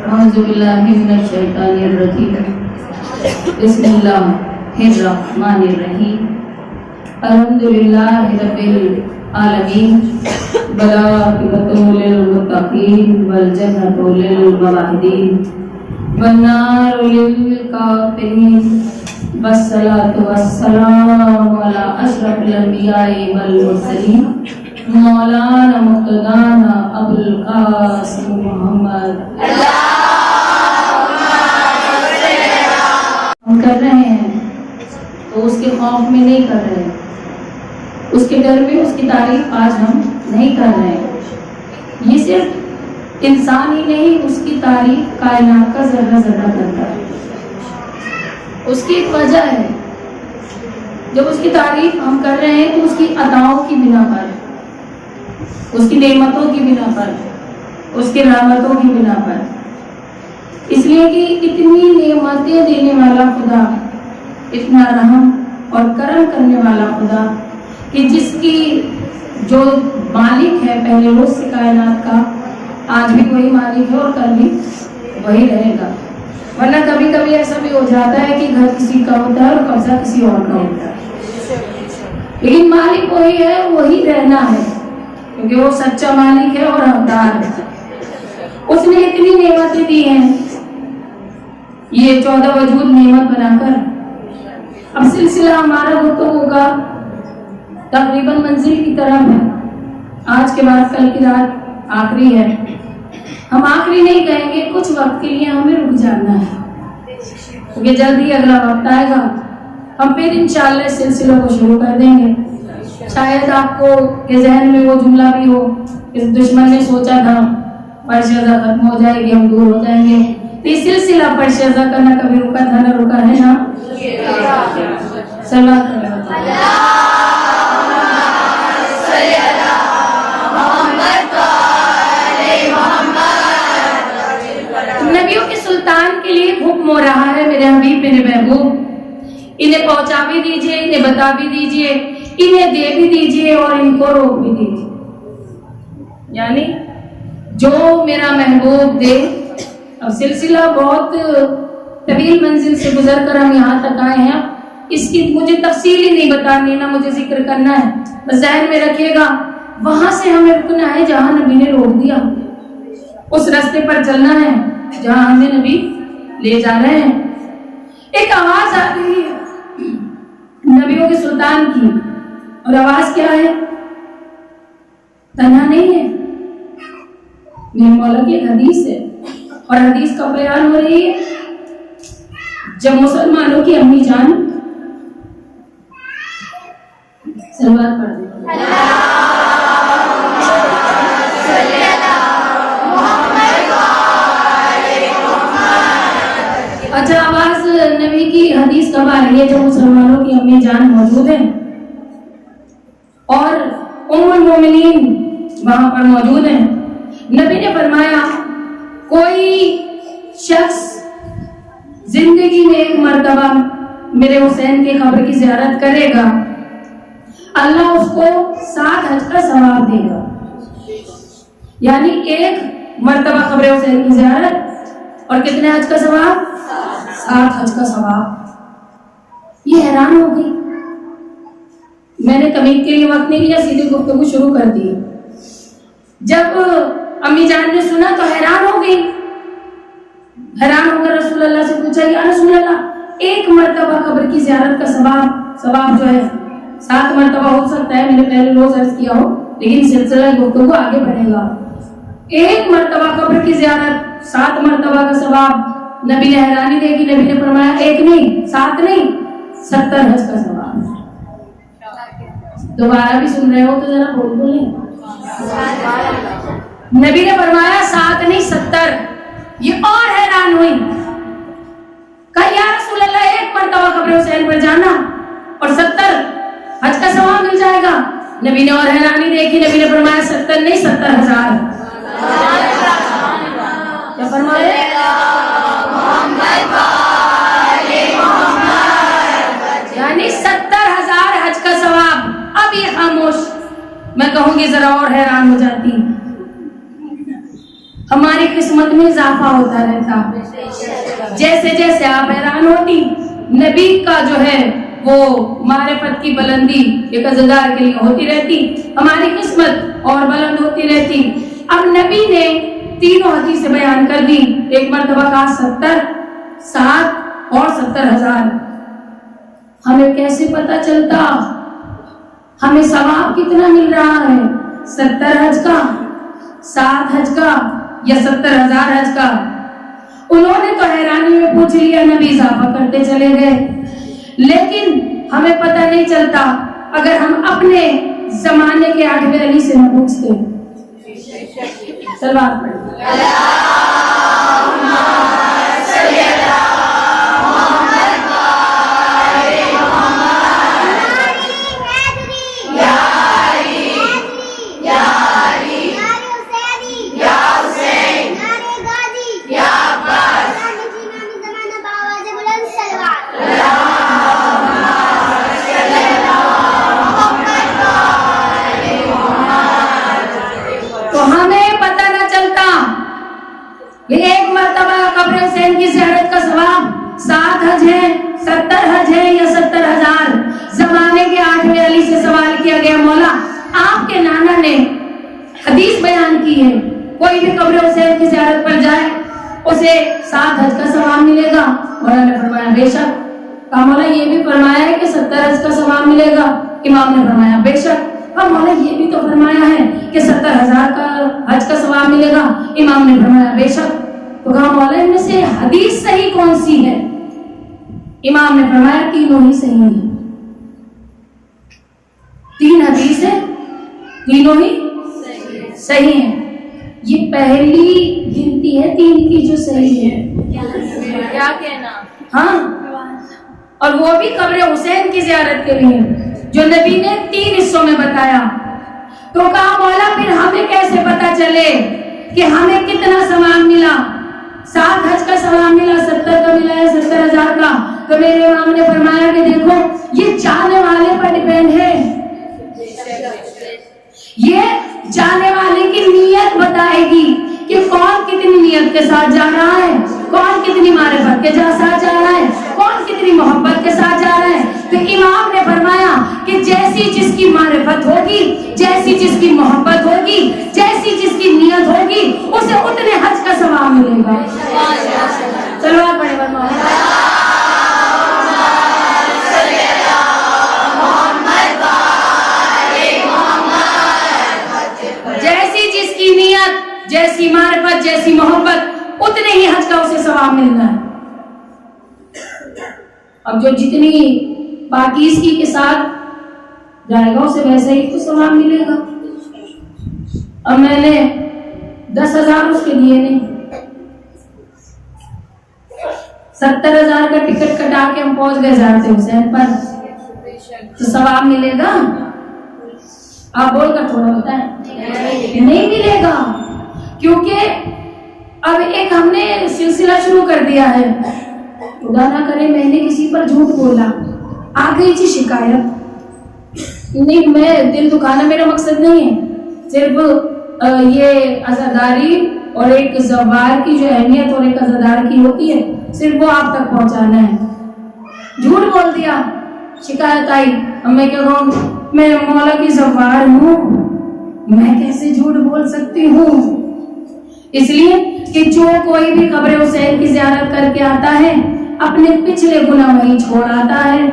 أعوذ بالله من الشيطان الرجيم بسم الله الرحمن الرحيم الحمد لله رب العالمين والعاقبة للمتقين والجنة للموحدين والنار للكافرين والصلاة والسلام على أشرف الأنبياء والمرسلين مولانا مقتدانا ابو القاسم محمد ہم کر رہے ہیں تو اس کے خوف میں نہیں کر رہے، اس کے ڈر میں اس کی تعریف آج ہم نہیں کر رہے ہیں۔ یہ صرف انسان ہی نہیں، اس کی تعریف کائنات کا ذرہ ذرہ کرتا ہے۔ اس کی ایک وجہ ہے، جب اس کی تعریف ہم کر رہے ہیں تو اس کی عطاؤں کی بنا پر، اس کی نعمتوں کی بنا پر، اس کی رحمتوں کی بنا پر، اس لیے کہ اتنی نعمتیں دینے والا خدا، اتنا رحم اور کرم کرنے والا خدا کہ جس کی جو مالک ہے پہلے روز سے کائنات کا، آج بھی وہی مالک ہے اور کل بھی وہی رہے گا۔ ورنہ کبھی کبھی ایسا بھی ہو جاتا ہے کہ گھر کسی کا ہوتا ہے اور قبضہ کسی اور کا ہوتا ہے، لیکن مالک وہی ہے، وہی رہنا ہے، کیونکہ وہ سچا مالک ہے اور حقدار ہے۔ اس نے اتنی نعمتیں دی ہیں، یہ 14 وجود نعمت بنا کر۔ اب سلسلہ ہمارا گفتگو کا تقریباً منزل کی طرف ہے، آج کے بعد کل کی رات آخری ہے۔ ہم آخری نہیں کہیں گے، کچھ وقت کے لیے ہمیں رک جانا ہے، کیونکہ جلدی اگلا وقت آئے گا، ہم پھر انشاءاللہ اس سلسلے کو شروع کر دیں گے۔ شاید آپ کو کے ذہن میں وہ جملہ بھی ہو، اس دشمن نے سوچا تھا پرشیزہ ختم ہو جائے گی، ہم دور ہو جائیں گے۔ تو یہ سلسلہ پرشیزہ کا نہ کبھی رکا تھا نہ رکا ہے نا۔ صلوات نبیوں کے سلطان کے لیے حکم ہو رہا ہے، میرے حبیب میرے محبوب، انہیں پہنچا بھی دیجئے، انہیں بتا بھی دیجئے، انہیں دے بھی دیجئے اور ان کو روک بھی دیجئے۔ یعنی جو میرا محبوب دے۔ اب سلسلہ بہت طویل منزل سے گزر کر ہم یہاں تک آئے ہیں، اس کی مجھے تفصیل ہی نہیں بتانی، نہ مجھے ذکر کرنا ہے، بس ذہن میں رکھیے گا وہاں سے ہمیں رکنا ہے جہاں نبی نے روک دیا، اس راستے پر چلنا ہے جہاں ہمیں نبی لے جا رہے ہیں۔ ایک آواز آتی ہے نبیوں کے سلطان کی، اور آواز کیا ہے؟ تنہا نہیں ہے، میرے مولا کی ایک حدیث ہے، اور حدیث کا بیان ہو رہی ہے جب مسلمانوں کی امی جان صلوات پڑھ دیں۔ اچھا، آواز نبی کی حدیث کب آ رہی ہے؟ جب مسلمانوں کی امی جان موجود ہیں اور ام المومنین وہاں پر موجود ہیں۔ نبی نے فرمایا کوئی شخص زندگی میں ایک مرتبہ میرے حسین کی قبر کی زیارت کرے گا، اللہ اس کو 7 حج کا ثواب دے گا۔ یعنی ایک مرتبہ قبر حسین کی زیارت اور کتنے حج کا ثواب؟ 7 حج کا ثواب۔ یہ حیران ہو گئی، میں نے تمہید کے لیے وقت نہیں لیا، سیدھے گفتگو شروع کر دی۔ جب امی جان نے سنا تو حیران ہو گئی، حیران ہو کر رسول اللہ سے پوچھا یا رسول اللہ، ایک مرتبہ قبر کی زیارت کا ثواب جو ہے 7 مرتبہ ہو سکتا ہے، میں نے پہلے روز عرض کیا ہو، لیکن سلسلہ گفتگو آگے بڑھے گا۔ ایک مرتبہ قبر کی زیارت 7 مرتبہ کا ثواب، نبی نے حیرانی دیکھی، نبی نے فرمایا ایک نہیں، 7 نہیں، 70 حج کا ثواب۔ دوبارہ بھی سن رہے ہو تو ذرا بول بولیں۔ نبی نے فرمایا 7 نہیں 70۔ یہ اور حیران ہوئی، کہا یا رسول اللہ ایک مرتبہ قبر حسین پر جانا اور 70 حج کا ثواب مل جائے گا؟ نبی نے اور حیرانی دیکھی، نبی نے فرمایا 70 نہیں 70,000۔ کیا فرمایا؟ یعنی 70,000 حج کا ثواب۔ اب یہ خاموش، میں کہوں گی ذرا اور حیران ہو جاتی۔ ہماری قسمت میں اضافہ ہوتا رہتا. جیسے جیسے آپ حیران ہوتی نبی کا جو ہے وہ معرفت کی بلندی ایک عزادار کے لیے ہوتی رہتی, ہماری قسمت اور بلند ہوتی رہتی. اب نبی نے تینوں حدیثیں بیان کر دی. ایک مرتبہ کہا 70, 7 اور 70,000. ہمیں کیسے پتا چلتا ہمیں ثواب کتنا مل رہا ہے؟ 70 حج کا, 7 حج کا یا 70,000 حج کا؟ انہوں نے تو حیرانی میں پوچھ لیا, نبی اضافہ کرتے چلے گئے. لیکن ہمیں پتہ نہیں چلتا اگر ہم اپنے زمانے کے 8ویں علی سے نہ پوچھتے. صلوات پڑھیں. ایک مرتبہ قبر حسین کی زیارت کا ثواب 7 حج ہے, 70 حج ہے یا 70,000؟ زمانے کے 8ویں علی سے سوال کیا گیا, مولا آپ کے نانا نے حدیث بیان کی ہے کوئی بھی قبر حسین کی زیارت پر جائے اسے 7 حج کا ثواب ملے گا. مولا نے فرمایا بے شک. کہا مولا یہ بھی فرمایا ہے کہ 70 حج کا ثواب ملے گا؟ امام نے فرمایا بے شک. اور مولا یہ بھی تو فرمایا ہے کہ 70,000 کا حج کا ثواب ملے گا؟ امام نے فرمایا بے شک. تو کہا مولا ان میں سے حدیث صحیح کون سی ہے؟ امام نے فرمایا تینوں ہی صحیح ہیں. 3 حدیث ہیں, تینوں ہی صحیح ہیں. یہ پہلی گنتی ہے 3 کی جو صحیح ہے. کیا کہنا؟ ہاں, اور وہ بھی قبر حسین کی زیارت کے لیے جو نبی نے 3 حصوں میں بتایا. تو کہا مولا پھر ہمیں کیسے پتا چلے کہ ہمیں کتنا ثواب ملا؟ 7 حج کا ثواب ملا, 70 کا ملا ہے, 70,000 کا؟ تو میرے امام نے فرمایا کہ دیکھو یہ جانے والے پر ڈیپینڈ ہے. یہ جانے والے کی نیت بتائے گی کہ کون کتنی نیت کے ساتھ جا رہا ہے, کون کتنی معرفت کے ساتھ جا رہا ہے, کون کتنی محبت کے ساتھ جا رہا ہے. تو امام نے فرمایا کہ جیسی جس کی معرفت ہوگی, جیسی جس کی محبت ہوگی, جیسی جس کی نیت ہوگی, اسے اتنے حج کا ثواب ملے گا. چلو آپ پڑھیں. جیسی جس کی نیت, جیسی معرفت, جیسی محبت, اتنے ہی حج کا اسے ثواب ملنا ہے. اب جو جتنی پاکیزگی کے ساتھ جائے گا اسے ویسے ہی تو ثواب ملے گا. اب میں نے 10,000 اس کے لیے نہیں, 70,000 کا ٹکٹ کٹا کے ہم پہنچ گئے زیارت حسین پر, تو ثواب ملے گا؟ آپ بول کر تھوڑا بتائیں. نہیں ملے گا, کیونکہ اب ایک ہم نے سلسلہ شروع کر دیا ہے. خدا نہ کرے میں نے کسی پر جھوٹ بولا, آ گئی تھی شکایت. نہیں, میں دل دکھانا میرا مقصد نہیں ہے. صرف یہ عزاداری اور ایک زوار کی جو اہمیت اور ایک عزادار کی ہوتی ہے, صرف وہ آپ تک پہنچانا ہے. جھوٹ بول دیا, شکایت آئی, اب میں کیا کہوں؟ میں مولا کی زوار ہوں, میں کیسے جھوٹ بول سکتی ہوں؟ اس لیے کہ جو کوئی بھی قبر حسین کی زیارت کر کے آتا ہے اپنے پچھلے گناہ وہیں چھوڑ آتا ہے,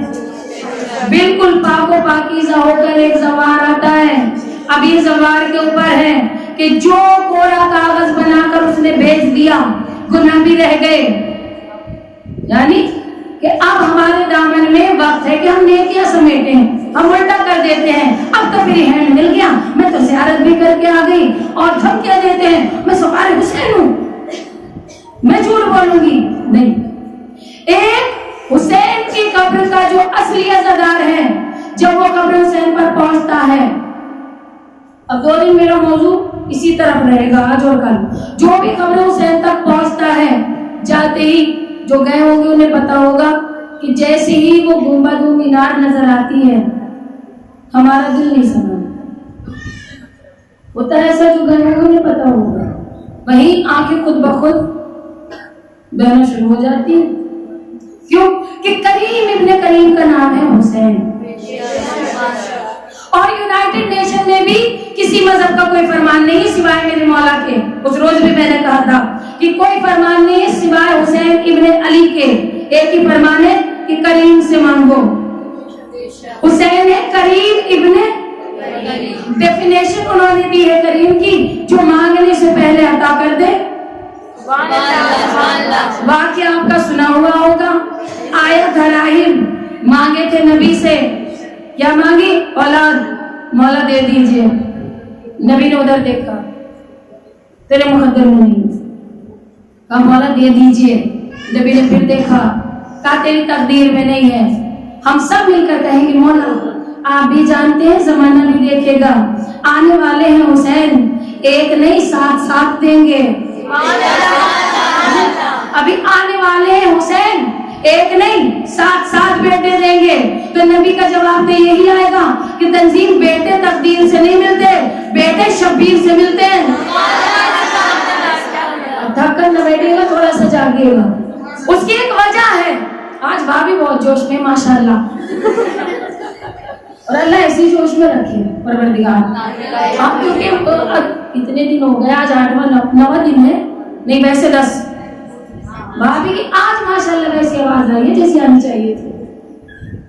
بالکل پاک و پاکیزہ ہو کر ایک زوار آتا ہے. اب یہ زوار کے اوپر ہے کہ جو کوڑا کاغذ بنا کر اس نے بھیج دیا گناہ بھی رہ گئے. یعنی کہ اب ہمارے دامن میں وقت ہے کہ ہم نیکیاں سمیٹیں, ہم الٹا کر دیتے ہیں. اب تو میری ہینڈ مل گیا, میں تو زیارت بھی کر کے آ گئی, اور ہم کیا دیتے ہیں میں سفار حسین ہوں, میں جھوٹ بولوں گی. نہیں, ایک حسین کی قبر کا جو اصلی عزادار ہے جب وہ قبر حسین پر پہنچتا ہے, اب 2 دن میرا موضوع اسی طرف رہے گا, آج اور کل, جو بھی قبر حسین تک پہنچتا ہے جاتے ہی جو گئے ہوں گے انہیں پتا ہوگا کہ جیسے ہی وہ گنبد و مینار نظر آتی ہے ہمارا دل نہیں سنتا. ہوتا ہے ایسا, جو گئے ہوں گے انہیں پتا ہوگا. वहीं आंखें खुद बखुद बहना शुरू हो जाती हैं। क्यों? कि करीम इब्ने करीम का नाम है हुसैन। और यूनाइटेड नेशन में भी किसी मजहब का कोई फरमान नहीं सिवाय मेरे मौला के। उस रोज भी मैंने कहा था कि कोई फरमान नहीं है सिवाय हुसैन इब्ने अली के। एक ही फरमान है कि करीम से मांगो। हुसैन है करीम इब्ने, डेफिनेशन उन्होंने दी है करीम की, जो मांगने से पहले अता कर दे। वाकया आपका सुना हुआ होगा, आयत हराहिम मांगे थे नबी से, क्या मांगी? औलाद। मौला दे दीजिए। नबी ने उधर देखा, तेरे मुकद्दर में नहीं, कहा मौला दे दीजिए। नबी ने फिर देखा, कहा तेरी तकदीर में नहीं है। हम सब मिलकर कहेंगे मौला आप भी जानते हैं, जमाना भी देखेगा, आने वाले हैं हुसैन, एक नहीं साथ साथ देंगे। अभी आने वाले हैं हुसैन, एक नहीं साथ साथ बेटे देंगे। तो नबी का जवाब तो यही आएगा कि तंजीम बेटे तकदीर से नहीं मिलते, बेटे शब्बीर से मिलते हैं। थक कर न बैठेगा, थोड़ा सा जागिएगा। उसकी एक वजह है, आज भाभी बहुत जोश में माशाल्लाह, और अल्लाह ऐसी जोश में रखे परवरदिगार। आप क्योंकि इतने दिन हो गए, आज 8वां दिन है, नहीं वैसे 10। भाभी की आज माशाल्लाह वैसी आवाज आई है जैसी आनी चाहिए थी,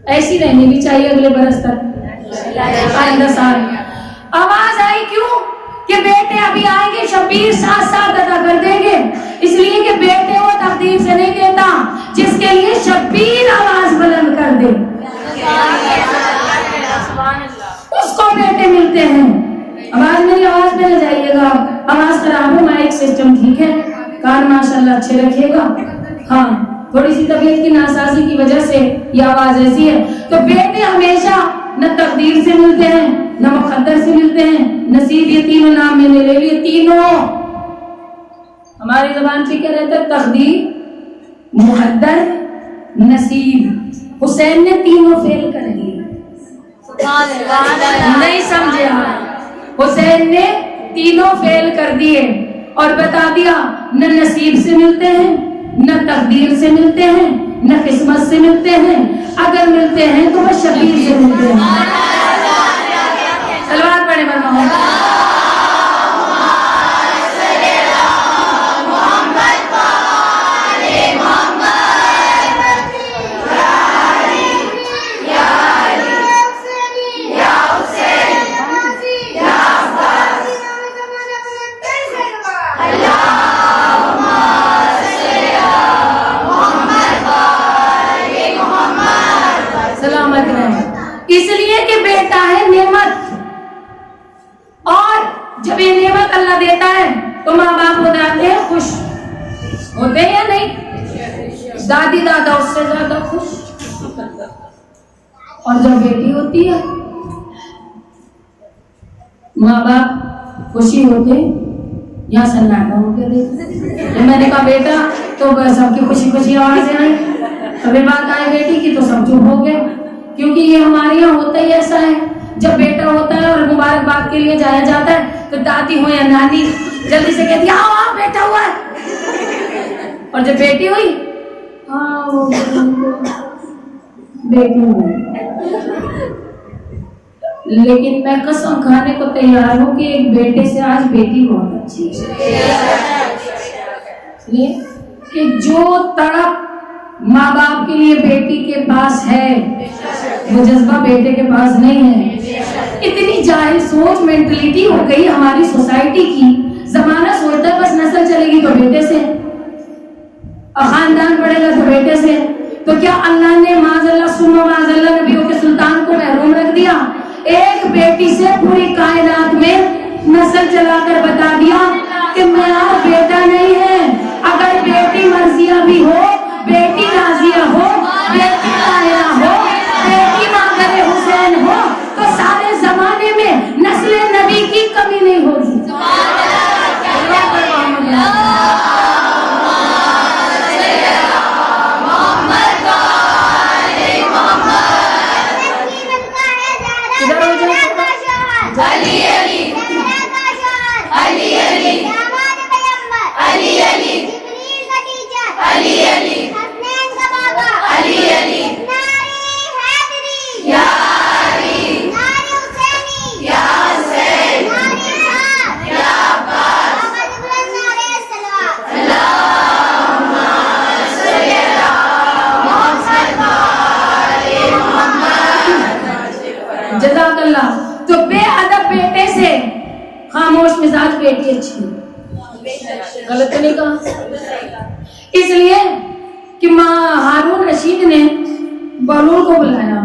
ऐसी रहनी भी चाहिए अगले बरस तक, आइंदा साल। आवाज आई क्यों? कि बेटे अभी आएंगे, शब्बीर साथ साथ अदा कर देंगे। इसलिए कि बेटे वो तकदीर से नहीं देता जिसके लिए शब्बीर आवाज बुलंद कर दे, उसको बेटे मिलते हैं। आवाज मेरी आवाज में न जाइएगा, आवाज खराब है, माइक सिस्टम ठीक है, कान माशाल्लाह अच्छे रखिएगा। हाँ, थोड़ी सी तबीयत की नासाजी की वजह से ये आवाज ऐसी है। तो बेटे हमेशा न तकदीर से मिलते हैं, न मुकद्दर से मिलते हैं, नसीब, ये तीनों नाम मैंने ले लिए। तीनों हमारी जबान पे क्या रहता है? तकदीर, मुकद्दर, नसीब। हुसैन ने तीनों फेल कर दिए, नहीं समझे आप? हुसैन ने तीनों फेल कर दिए और बता दिया न नसीब से मिलते हैं, न तकदीर से मिलते हैं, न किस्मत से मिलते हैं, अगर मिलते हैं तो वह शबीर से मिलते हैं। सलवात पढ़े मरहबा। इसलिए कि बेटा है नेमत, और जब ये नेमत अल्लाह देता है तो माँ बाप हो जाते हैं खुश, होते हैं या नहीं? दादी दादा उससे ज्यादा खुश। और जब बेटी होती है माँ बाप खुशी होते, यहाँ सन्नाटा हो गया। देखो मैंने कहा बेटा तो सबकी खुशी खुशी आवाजें आई, कभी बात आई बेटी की तो सब चुप हो गए, क्योंकि ये हमारे यहाँ होता ही ऐसा है। जब बेटा होता है और मुबारकबाद के लिए जाया जाता है तो दादी हो या नानी जल्दी से कहती है आओ बेटा हुआ है, और जब बेटी हुई हाँ वो बेटी हुई। लेकिन मैं कसम खाने को तैयार हूँ कि एक बेटे से आज बेटी बहुत अच्छी है। इसलिए कि जो तड़प माँ बाप के लिए बेटी के पास है वो जज्बा बेटे के पास नहीं है। इतनी जाहिल सोच, मेंटलिटी हो गई हमारी सोसाइटी की। जमाना सोचता है बस नस्ल चलेगी तो बेटे से, और खानदान बढ़ेगा तो बेटे से। तो क्या अल्लाह ने माज़अल्लाह सुम्मा माज़अल्लाह नबियों के सुल्तान को महरूम रख दिया? एक बेटी से पूरी कायनात में नस्ल चलाकर बता दिया कि मेरा बेटा नहीं है। अगर बेटी मर्जिया भी हो, बेटी राजिया हो, बेटी ताहिरा हो, बेटी मांगरे हुसैन हो, तो सारे जमाने में नस्ल नबी की कमी नहीं होगी। अली अली अली अली मुर्शिद ने बलूल को बुलाया।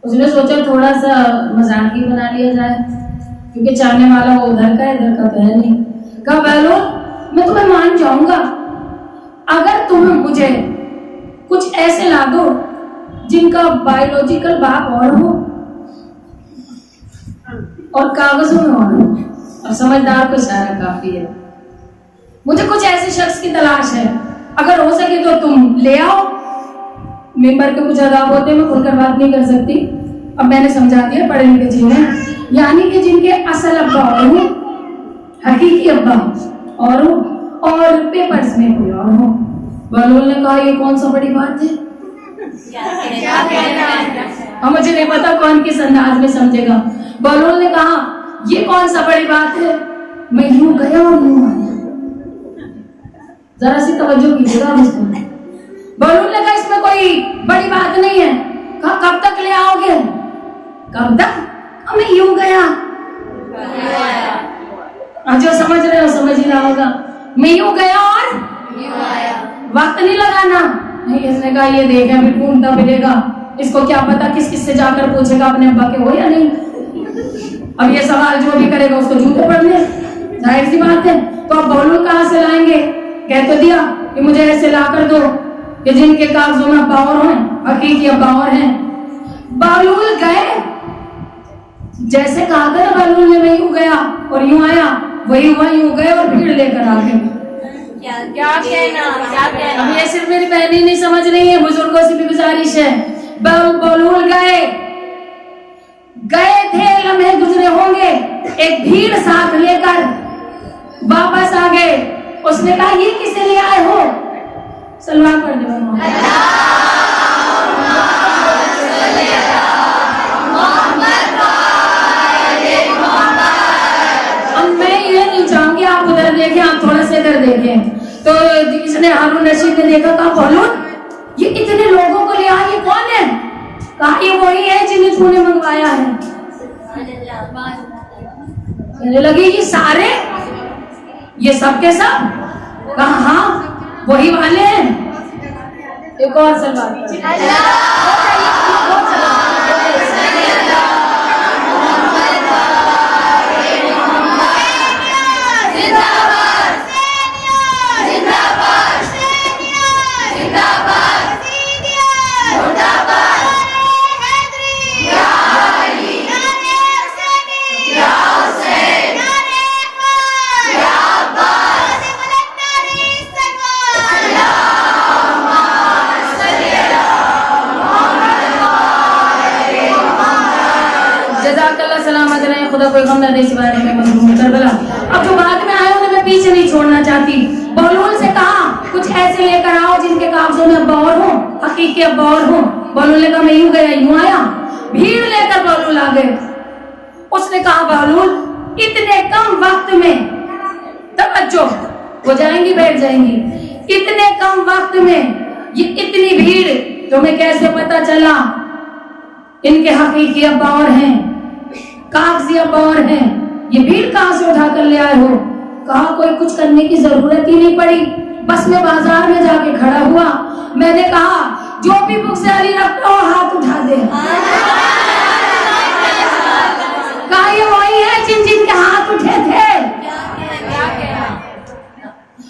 उसने सोचा थोड़ा सा मजाक ही बना लिया जाए, क्योंकि चाहने वाला वो उधर का है, इधर का तो है नहीं। कहा बलूल, मैं तुम्हें मान जाऊंगा अगर तुम मुझे कुछ ऐसे ला दो जिनका बायोलॉजिकल बाप और हो और कागजों में और हो। अब समझदार को इशारा काफी है। मुझे कुछ ऐसे शख्स की तलाश है, अगर हो सके तो तुम ले आओ। मेंबर के कुछ आदाब होते हैं, मैं खुलकर बात नहीं कर सकती। अब मैंने समझा दिया, पढ़े लिखे जिन्हें, यानी कि जिनके असल अब्बा और हो, हकीकी अब्बा और हो, और पेपर्स में कोई और हो। बलूल ने कहा ये कौन सा बड़ी बात है, अब मुझे नहीं पता कौन किस अंदाज में समझेगा। बलूल ने कहा ये कौन सा बड़ी बात है, मैं यूं गया और यूं आया। जरा सी तवज्जो कीजिएगा मुझको। बलूल ने कहा इसमें कोई बड़ी बात नहीं है। कहा कब तक ले आओगे? कब तक? मैं यूं गया। जो समझ रहे हो समझ ही रहा होगा। मैं यूं गया और वक्त नहीं लगाना। नहीं, इसने कहा ये देख अभी ढूंढता मिलेगा, इसको क्या पता किस किस से जाकर पूछेगा अपने अब्बा के हो या नहीं। अब ये सवाल जो भी करेगा उसको जूते पड़ने, जाहिर सी बात है। तो अब बलूल कहाँ से लाएंगे? कह तो दिया कि मुझे ऐसे ला कर दो कि जिनके कागजों में अब्बा और हैं, हकीकी अब्बा और हैं। बलूल गए, जैसे कहा था ना बलूल ने, मैं यूं गया और यूं आया, वही हुआ, यूं गए और भीड़ लेकर आ गए। क्या कहना? अब ये सिर्फ मेरी बहन ही नहीं समझ रही है, बुजुर्गों से भी गुजारिश है। बलूल गए थे, लम्हे गुजरे होंगे, एक भीड़ साथ लेकर वापस आ गए। उसने कहा ये किसे ले आए हो? सलमान पढ़ दो। अब मैं ये नहीं चाहूंगी आप उधर देखें, आप थोड़ा से इधर देखें। तो इसने हारून रशीद ने देखा, कहा बोलो ये इतने लोगों को ले आए, ये कौन है? कहा ये वही है जिन्हें तूने मंगवाया है। कहने लगे ये सारे, ये सब के सब? कहा हाँ वही वाले हैं। एक और सलवार खुदा कोई गम न दे सिवाय रहने मजलूम करबला। अब जो बाद में आए उन्हें मैं पीछे नहीं छोड़ना चाहती। बलूल से कहा कुछ ऐसे लेकर आओ जिनके कागजों में अब्बा और हो, हकीकी अब्बा और हो। बलूल ने कहा मैं यूं गया यूं आया। भीड़ लेकर बलूल आ गए। उसने कहा बलूल इतने कम वक्त में, तवज्जो वो जाएंगी बैठ जाएंगी, इतने कम वक्त में ये इतनी भीड़ तुम्हें कैसे पता चला इनके हकीकी अब्बा और हैं, कागजी अब्बा और हैं? ये भीड़ कहां से उठा कर ले आए हो? कहा कोई कुछ करने की जरूरत ही नहीं पड़ी, बस मैं बाजार में जाके खड़ा हुआ। मैंने कहा जो भी बुक्सयारी रखता हो हाथ उठा दे। कहा ये वही है जिन जिनके हाथ उठे थे।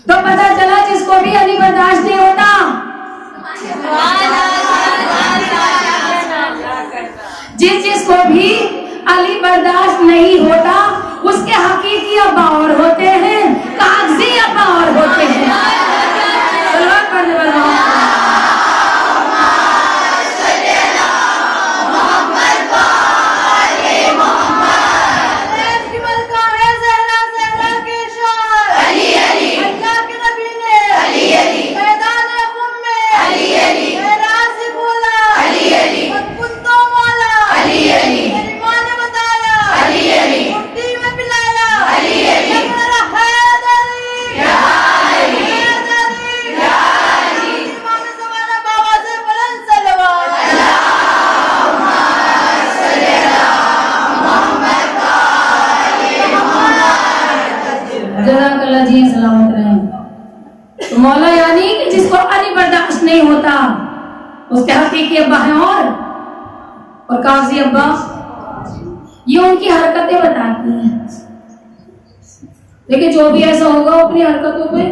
तो पता चला जिसको भी अली बर्दाश्त नहीं होता, जिसको भी अली बर्दाश्त नहीं होता उसके हकीकी अब्बा और होते हैं, कागजी अब्बा और होते हैं। सलवात पढ़ने वाला मौला, यानी कि जिसको अली बर्दाश्त नहीं होता उसके हकीकी अब्बा हैं और काजी अब्बा, ये उनकी हरकतें बताती हैं। देखिए जो भी ऐसा होगा अपनी हरकतों पे।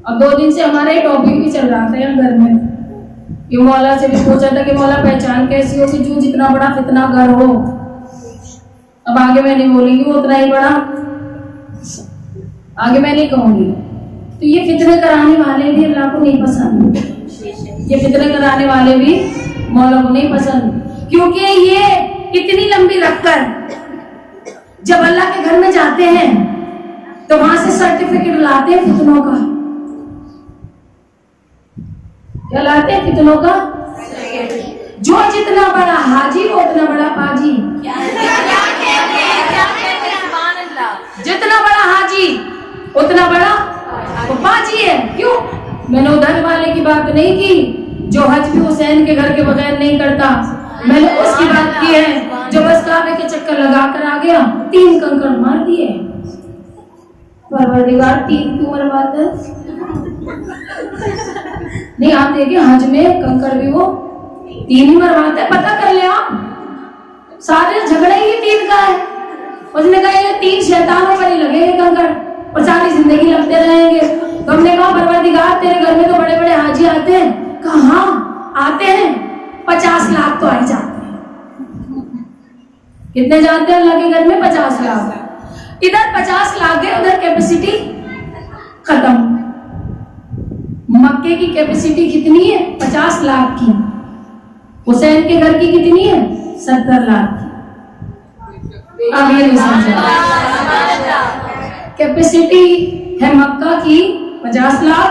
अब 2 दिन से हमारे टॉपिक भी चल रहा था यहाँ घर में, ये मौला से भी पूछा था कि मौला पहचान कैसी हो कि जो जितना बड़ा फितना घर हो, अब आगे मैं नहीं बोलूंगी वो उतना ही बड़ा, आगे मैं नहीं कहूंगी। तो ये फितने कराने वाले भी अल्लाह को नहीं पसंद, ये फितने कराने वाले भी मौला को नहीं पसंद, क्योंकि ये इतनी लंबी रखकर जब अल्लाह के घर में जाते हैं तो वहां से सर्टिफिकेट लाते हैं फितनों का। क्या लाते हैं? फितनों का। जो जितना बड़ा हाजी वो उतना बड़ा पाजी, जितना बड़ा हाजी उतना बड़ा वो पाजी है। क्यों? मैंने उधर वाले की बात नहीं की जो हज भी हुसैन के घर के बगैर नहीं करता, मैंने उसकी बात की है जो बस काबे के चक्कर लगा कर आ गया, 3 कंकड़ मार दिए। परवरदिगार 3 क्यों मरवाता है? नहीं आप देखिए हज में कंकड़ भी वो 3 ही मरवाता है। पता कर ले आप, सारे झगड़े ही 3 का है। उसने कहा ये 3 शैतानों पर ही लगे हैं कंकड़ और सारी जिंदगी लगते रहेंगे। तो हमने कहा परवरदिगार तेरे घर में तो बड़े बड़े हाजी आते हैं। कहाँ आते हैं? 50 लाख तो आ ही जाते हैं। कितने जाते हैं अल्लाह के घर में? 50 लाख। इधर 50 लाख है, उधर कैपेसिटी खत्म। मक्के की कैपेसिटी कितनी है? 50 लाख की। हुसैन के घर की कितनी है? 70 लाख की। अब ये नहीं समझा, कैपेसिटी है मक्का की 50 लाख,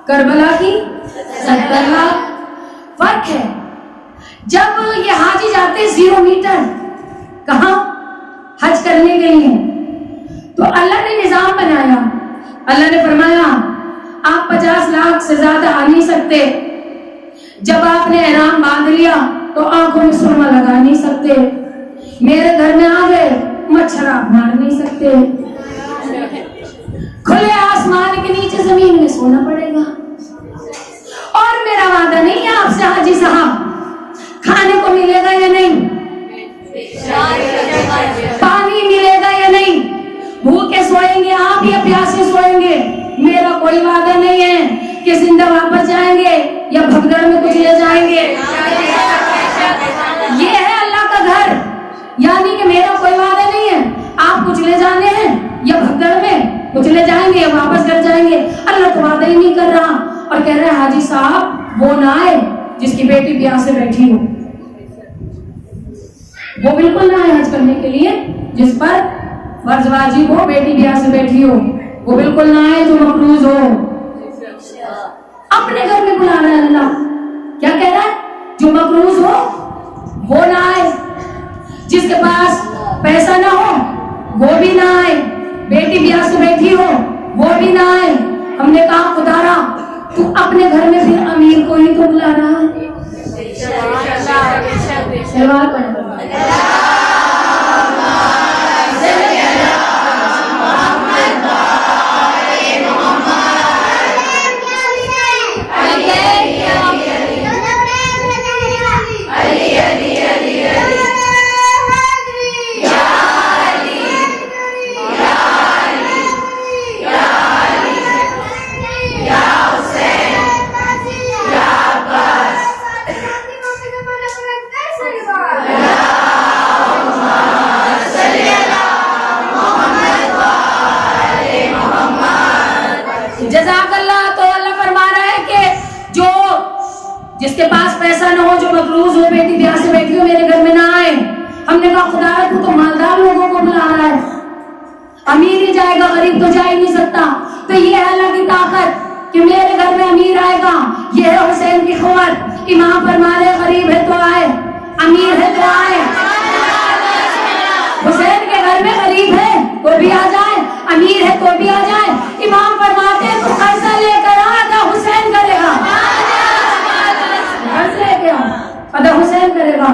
करबला की 70 लाख। फर्क है। जब ये हाजी जाते 0 मीटर कहां हज करने के लिए, तो अल्लाह ने निजाम बनाया। अल्लाह ने फरमाया आप 50 लाख से ज्यादा आ नहीं सकते। जब आपने एहराम बांध लिया तो आंखों में सुरमा लगा नहीं सकते। मेरे घर में आ गए, मच्छर आप मार नहीं सकते। खुले आसमान के नीचे जमीन में सोना पड़ेगा। और मेरा वादा नहीं है आपसे हाजी साहब, खाने को मिलेगा या नहीं, पानी मिलेगा या नहीं, भूखे सोएंगे आप या प्यासे सोएंगे, मेरा कोई वादा नहीं है कि जिंदा वापस जाएंगे या भगदड़ में कुछ ले जाएंगे। ये है अल्लाह का घर, यानी कि मेरा कोई वादा नहीं है आप कुछ ले जाने हैं या भगदड़ में कुछ ले जाएंगे या वापस घर जाएंगे। अल्लाह तो वादा ही नहीं कर रहा और कह रहे हैं हाजी साहब वो ना आए जिसकी बेटी ब्याह से बैठी हो, वो बिल्कुल ना आए हज करने के लिए जिस पर फर्ज वाजिब हो, बेटी ब्याह से बैठी हो, वो बिल्कुल ना आए जो मकरूज हो। अपने घर में बुला रहा है अल्लाह, क्या कह रहा है? जो मकरूज हो वो ना आए, जिसके पास पैसा ना हो वो भी ना आए, बेटी ब्याह से बैठी हो वो भी ना आए। हमने कहा खुदारा तू अपने घर में फिर अमीर को ही तो बुला रहा है। जज़ाकल्लाह। तो अल्लाह फरमा रहा है कि जो जिसके पास पैसा ना हो, जो मकरूज हो, बेटी ब्याह से बैठी हो, मेरे घर में ना आए। हमने कहा खुदा तू तो मालदार लोगों को बुला रहा है, अमीर ही जाएगा, गरीब तो जा ही नहीं सकता। तो ये है अल्लाह की ताकत कि मेरे घर में अमीर आएगा। ये है हुसैन की क़ुव्वत। इमाम फरमा रहे गरीब है तो आए, अमीर है तो आए। हुसैन के घर में गरीब है तो भी आ जाए, अमीर है तो भी आ जाए। इमाम फरमाते हैं तो कर्जा लेकर आधा हुसैन करेगा, कर्ज लेके आधा हुसैन करेगा।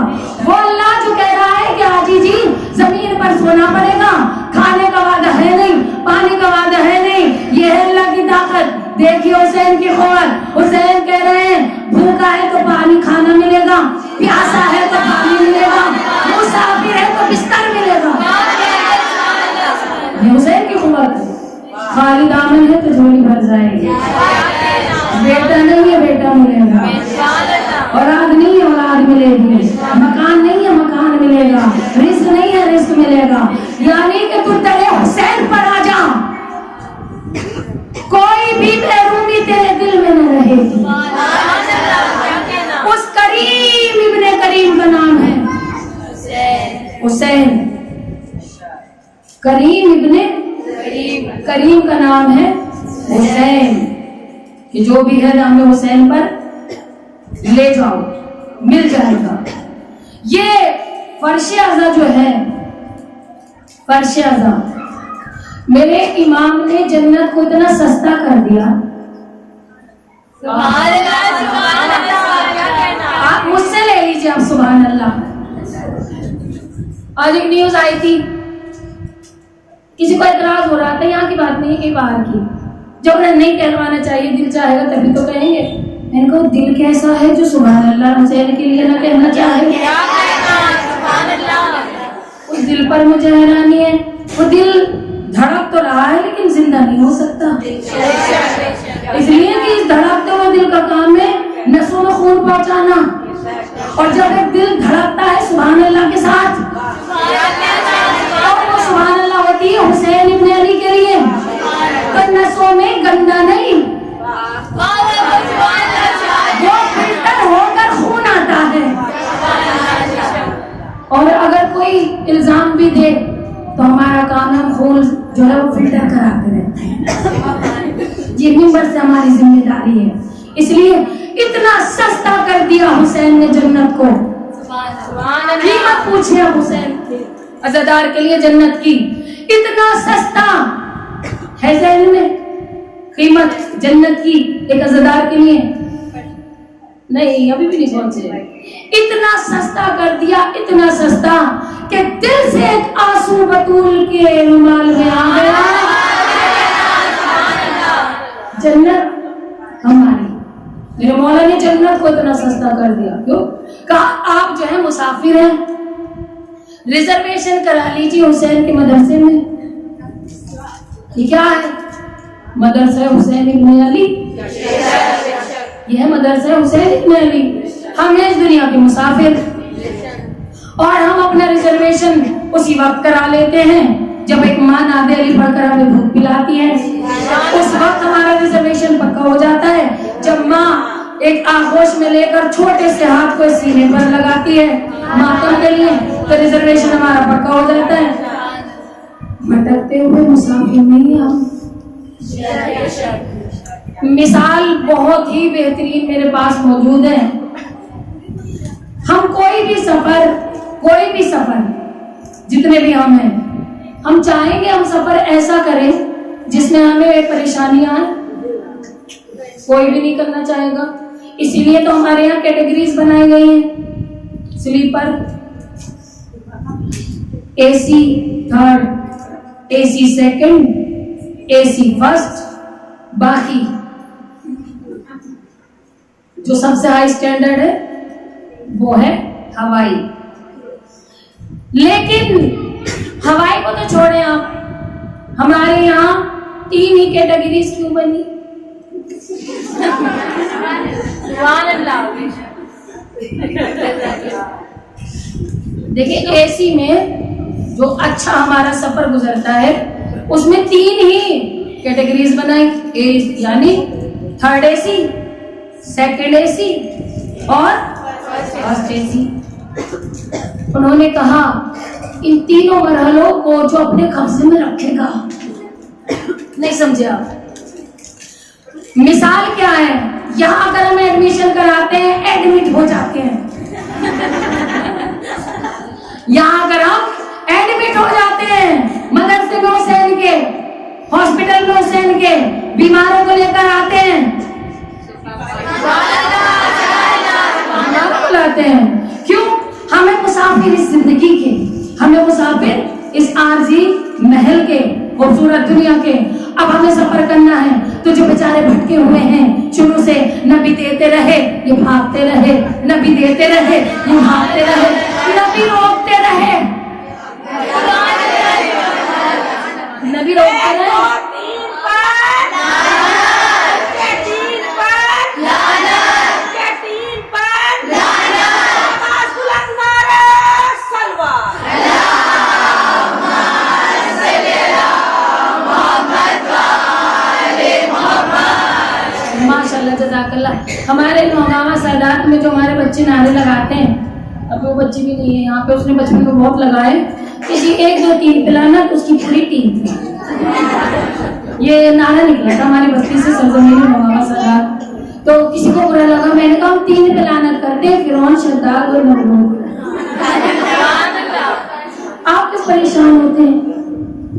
वो अल्लाह जो कह रहा है कि हाजी जी जमीन पर सोना पड़ेगा, खाने का वादा है नहीं, पानी का वादा है नहीं, ये है अल्लाह की ताकत। देखिए हुसैन की क़ुव्वत। हुसैन कह रहे हैं भूख भूखा है तो पानी खाना मिलेगा, प्यासा है तो पानी मिलेगा, मुसाफिर है तो बिस्तर मिलेगा। ये हुसैन की कुव्वत है। खाली दामन है तो झोली भर जाएगी। बेटा नहीं है बेटा मिलेगा, औलाद नहीं है औलाद मिलेगी, मकान नहीं है मकान मिलेगा, रिस्क नहीं है रिस्क मिलेगा। यानी कि तू तेरे हुसैन पर आ जा, कोई भी बेरूमी तेरे दिल में न रहेगी। उस करीम इब्ने करीम का नाम है हुसैन। करीम इब्ने करीम का नाम है हुसैन। कि जो भी है हमें हुसैन पर ले जाओ, मिल जाएगा। ये फर्श अज़ा जो है, फर्श अज़ा, मेरे इमाम ने जन्नत को इतना सस्ता कर दिया। आप मुझसे ले लीजिए, आप सुभान अल्लाह। आज एक न्यूज आई थी, किसी को एतराज हो रहा था, यहाँ की बात नहीं है बाहर की, जब उन्हें नहीं कहलवाना चाहिए, दिल चाहेगा तभी तो कहेंगे। मैंने कहा दिल कैसा है जो सुभान अल्लाह हुसैन के लिए ना कहना चाहे? उस दिल पर मुझे हैरानी है। वो दिल धड़क तो रहा है लेकिन जिंदा नहीं हो सकता, इसलिए कि इस धड़कते हुए दिल का काम है नसों में खून पहुंचाना। और जब एक दिल धड़कता है सुभान अल्लाह के साथ, तो वो सुभान अल्लाह होती है हुसैन इब्ने अली के लिए। तो नसों में गंदा नहीं, वो फिल्टर होकर खून आता है। और अगर कोई इल्जाम भी दे तो हमारा काम है खून जो है वो फिल्टर कराते रहते हैं। ये मिंबर से हमारी जिम्मेदारी है। इसलिए इतना सस्ता कर दिया हुसैन ने जन्नत को। कीमत पूछे आप हुसैन के अज़ादार के लिए जन्नत की, इतना सस्ता है ज़हन में कीमत जन्नत की एक अज़ादार के लिए? नहीं, अभी भी नहीं पहुंचे। इतना सस्ता कर दिया, इतना सस्ता कि दिल से एक आंसू बतूल के रुमाल में आ गया। जन्नत हमारी, मेरे मौला ने जन्नत को इतना सस्ता कर दिया। क्यों? कहा आप जो है मुसाफिर हैं, रिजर्वेशन करा लीजिए हुसैन के मदरसे में। ये क्या है? मदरसा हुसैन इब्ने अली। यह मदरसा हुसैन इब्ने अली। हम इस दुनिया के मुसाफिर, और हम अपना रिजर्वेशन उसी वक्त करा लेते हैं जब एक माँ नादे अली पढ़कर हमें भूख पिलाती है। उस वक्त हमारा रिजर्वेशन पक्का हो जाता है जब माँ एक आगोश में लेकर छोटे से हाथ को सीने पर लगाती है मातम के लिए, तो रिजर्वेशन हमारा पक्का हो जाता है। भटकते हुए मुसाफिर नहीं हम। मिसाल बहुत ही बेहतरीन मेरे पास मौजूद है। हम कोई भी सफर जितने भी हम हैं, हम चाहेंगे हम सफर ऐसा करें जिसमें हमें परेशानियां आए? कोई भी नहीं करना चाहेगा। इसीलिए तो हमारे यहाँ कैटेगरीज बनाई गई हैं। Sleeper, AC third, AC second, AC first, बाकी जो सबसे हाई स्टैंडर्ड है वो है हवाई। लेकिन हवाई को तो छोड़ें आप, हमारे यहाँ 3 ही कैटेगरीज क्यों बनी? देखिए एसी में जो अच्छा हमारा सफर गुजरता है उसमें 3 ही कैटेगरीज बनाई, यानी थर्ड एसी, सेकंड एसी और फर्स्ट एसी। उन्होंने कहा इन तीनों मरहलों को जो अपने कब्जे में रखेगा। नहीं समझे आप? मिसाल क्या है? यहाँ अगर हम एडमिशन कराते हैं एडमिट हो जाते हैं। यहाँ अगर हम एडमिट हो जाते हैं, मदरसे में हुसैन के, हॉस्पिटल में हुसैन के, बीमारों को लेकर आते हैं, बुलाते हैं। क्यों? हमें मुसाफिर इस जिंदगी के, हमें मुसाफिर इस आरजी महल के, खूबसूरत दुनिया के اب ہمیں سفر کرنا ہے. تو جو بیچارے بھٹکے ہوئے ہیں شروع سے, نبی دیتے رہے یہ بھاگتے رہے, نبی دیتے رہے یہ بھاگتے رہے, نبی روکتے رہے, نبی روکتے رہے. جزاک اللہ. ہمارے نوگاواں سادات میں جو ہمارے بچے نعرے لگاتے ہیں, اب وہ بچی بھی نہیں ہے یہاں پہ, اس نے بچپن میں بہت لگائے کہ جی 1 2 3 پلانا, تو اس کی پوری ٹیم تھی. یہ نعرہ نکلا تھا ہماری بستی سے, سرزمین نوگاواں سادات. تو کسی کو برا لگا, میں نے کہا ہم 3 پلانت کرتے ہیں, فرعون, شداد اور نمرود. آپ کس پریشان ہوتے ہیں؟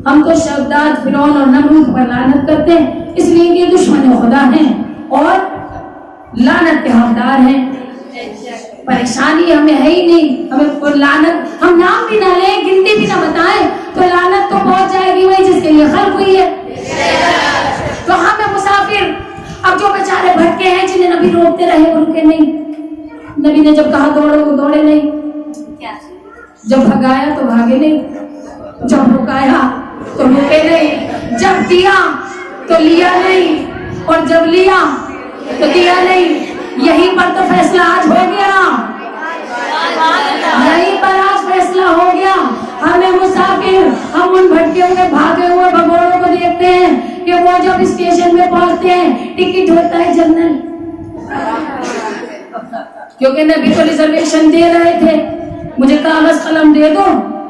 ہم تو شداد, فرعون اور نمرود پر لعنت کرتے ہیں, اس لیے کہ دشمن خدا ہیں اور لعنت کے حقدار ہیں. پریشانی ہمیں ہے ہی نہیں, ہمیں لعنت, ہم نام بھی نہ لیں, گنتی بھی نہ بتائیں, تو لعنت تو پہنچ جائے گی وہی جس کے لیے خلق ہوئی ہے. تو ہمیں مسافر, اب جو بیچارے بھٹکے ہیں جنہیں نبی روکتے رہے, رکے نہیں. نبی نے جب کہا دوڑو وہ دوڑے نہیں, جب بھگایا تو بھاگے نہیں, جب رکایا تو رکے نہیں, جب دیا تو لیا نہیں, اور جب لیا تو دیا نہیں. یہیں پر تو فیصلہ آج ہو گیا, یہیں پر آج فیصلہ ہو گیا. ہمیں مسافر, ہم ان بھٹکے ہوئے بھاگے ہوئے بھگوڑوں کو دیکھتے ہیں کہ وہ جب اسٹیشن میں پہنچتے ہیں ٹکٹ ہوتا ہے جنرل, کیونکہ نبی تو ریزرویشن دے رہے تھے, مجھے کاغذ قلم دے دو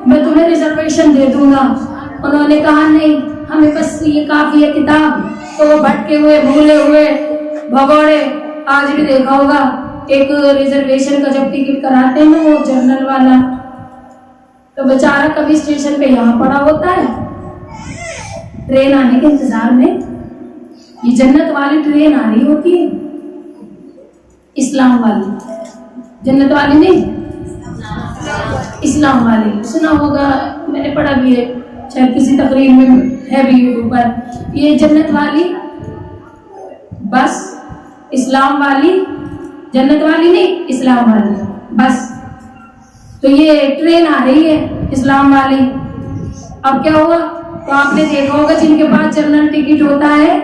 میں تمہیں ریزرویشن دے دوں گا. انہوں نے کہا نہیں, ہمیں بس یہ کافی ہے کتاب. تو وہ بھٹکے ہوئے بھولے ہوئے بھگوڑے, آج بھی دیکھا ہوگا ایک ریزرویشن کا جب ٹکٹ کراتے ہیں نا وہ جنرل والا, تو بیچارہ کبھی اسٹیشن پہ یہاں پڑا ہوتا ہے ٹرین آنے کے انتظار میں. یہ جنت والی ٹرین آ رہی ہوتی ہے, اسلام والی, جنت والی نہیں, اسلام والی. سنا ہوگا, میں نے پڑھا بھی ہے, شاید کسی تقریر میں ہے بھی یوٹیوب پر. یہ جنت والی بس, اسلام والی, جنت والی نہیں, اسلام والی بس. تو یہ ٹرین آ رہی ہے اسلام والی. اب کیا ہوا, تو آپ نے دیکھا ہوگا جن کے پاس جنرل ٹکٹ ہوتا ہے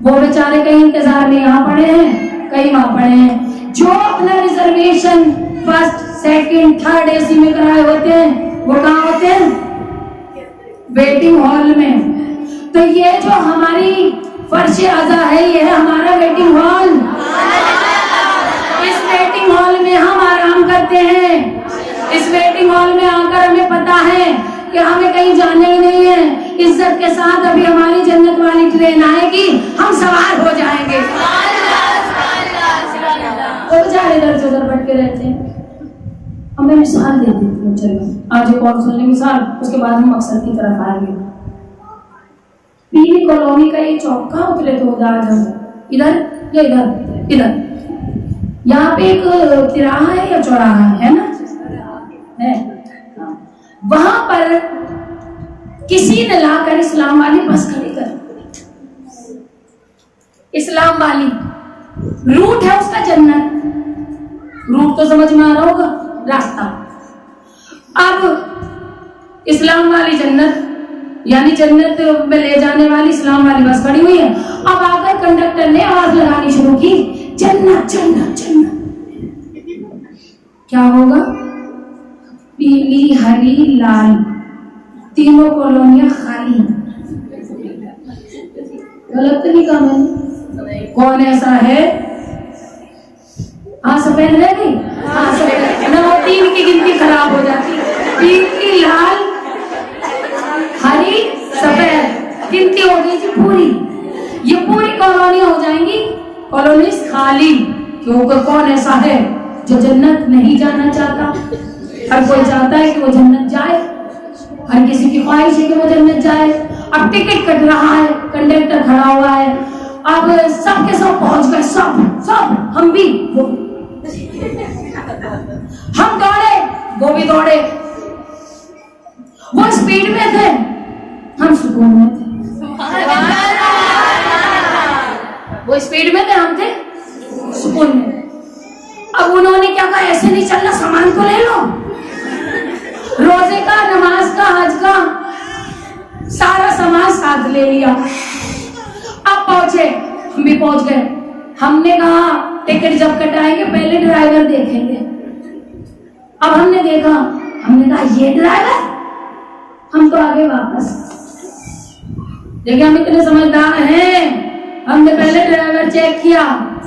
وہ بیچارے کہیں انتظار میں یہاں پڑے ہیں, کہیں وہاں پڑے ہیں. جو اپنا reservation 1st 2nd 3rd AC میں کرائے ہوتے ہیں وہ کہاں ہوتے ہیں؟ ویٹنگ ہال میں. تو یہ جو ہماری فرش اعضا ہے, یہ ہے ہمارا ویٹنگ ہال. اس ویٹنگ ہال میں ہم آرام کرتے ہیں. اس ویٹنگ ہال میں آ کر ہمیں پتا ہے کہ ہمیں کہیں جانا ہی نہیں ہے. عزت کے ساتھ ابھی ہماری جنت والی ٹرین آئے گی, ہم سوار ہو جائیں گے. وہ بیچارے ادھر سے ادھر بھٹکے رہتے ہیں. اب میں مثال دے دیتی ہوں, چلو آج ایک اور سنیں مثال, اس کے بعد ہم مقصد کی طرف آئیں گے. پیلی کالونی کا یہ چوک کہاں اترے تو آج ہم ادھر یا ادھر, ادھر یہاں پہ ایک تراہا ہے یا چوراہا ہے نا, ہے. وہاں پر کسی نے لا کر اسلام والی بس کھڑی کر, اسلام والی روٹ ہے اس کا جنت, روٹ تو سمجھ میں آ رہا ہوگا, راستہ. اب اسلام والی جنت یعنی جنت میں لے جانے والی اسلام والی بس کھڑی ہوئی ہے. اب آ کر کنڈکٹر نے آواز لگانی شروع کی, جنت جنت جنت. کیا ہوگا؟ پیلی, ہری, لال, تینوں کالونیاں خالی. غلط نہیں کہا میں نے؟ کون ایسا ہے؟ ہاں سفید رہ گئی, ہاں سفید نہ, وہ 3 کی گنتی خراب ہو جاتی. 3 کی لال, ہری, سفید گنتی ہو گئی جی پوری. یہ پوری کالونی ہو جائیں گی کالونیز خالی. کیونکہ کون ایسا ہے جو جنت نہیں جانا چاہتا؟ ہر کوئی چاہتا ہے کہ وہ جنت جائے, ہر کسی کی خواہش ہے کہ وہ جنت جائے. اب ٹکٹ کٹ رہا ہے, کنڈکٹر کھڑا ہوا ہے, اب سب کے سب پہنچ گئے, سب ہم بھی, ہم دوڑے, وہ بھی دوڑے. وہ اسپیڈ میں تھے, ہم سکون میں تھے. وہ اسپیڈ میں تھے، ہم تھے سکون میں. اب انہوں نے کیا کہا، ایسے نہیں چلنا، سامان تو لے لو، روزے کا، نماز کا، حج کا سارا سامان ساتھ لے لیا. اب پہنچے، ہم بھی پہنچ گئے. ہم نے کہا ٹکٹ جب کٹائیں گے پہلے ڈرائیور دیکھیں گے. اب ہم نے دیکھا، ہم نے کہا یہ ڈرائیور، ہم تو آگے واپس. دیکھیں ہم اتنے سمجھدار ہیں، ہم نے پہلے ڈرائیور چیک کیا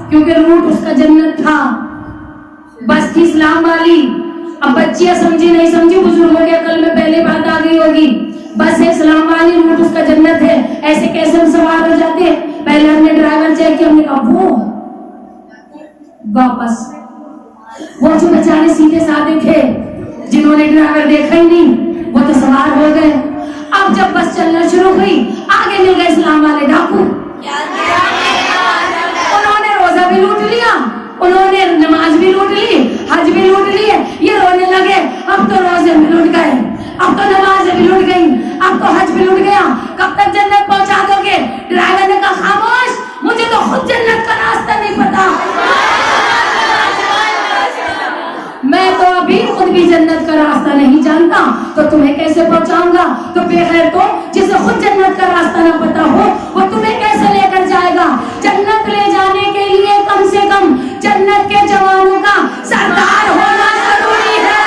کیونکہ روٹ اس کا جنت تھا. بس تھی اسلام والی. اب بچیاں سمجھی نہیں سمجھی، بزرگوں کے عقل میں پہلے بات آ گئی ہوگی. بس ہے اسلام والی، روٹ اس کا جنت ہے، ایسے کیسے ہم سوار ہو جاتے. پہلے ہم نے ڈرائیور چیک کیا، ہم نے کہا وہ واپس. وہ جو بیچارے سیدھے سادے تھے جنہوں نے ڈرائیور دیکھا ہی نہیں، وہ تو سوار ہو گئے. اب جب بس چلنا شروع ہوئی، آگے مل گئے اسلام والے ڈاکو. انہوں نے روزہ بھی لوٹ لیا، انہوں نے نماز بھی لوٹ لی، حج بھی لوٹ لیے. یہ رونے لگے، اب تو روزے بھی لوٹ گئے، اب تو نماز بھی لوٹ گئی، اب تو حج بھی لوٹ گیا، کب تک جنت پہنچا دو گے؟ ڈرائیور نے کہا خاموش، مجھے تو خود جنت کا راستہ نہیں پتا، میں تو ابھی خود بھی جنت کا راستہ نہیں جانتا، تو تمہیں کیسے پہنچاؤں گا؟ تو بغیر تو جسے خود جنت کا راستہ نہ پتا ہو وہ تمہیں کیسے لے کر جائے گا؟ جنت لے جانے کے لیے کم سے کم جنت کے جوانوں کا سردار ہونا ضروری ہے.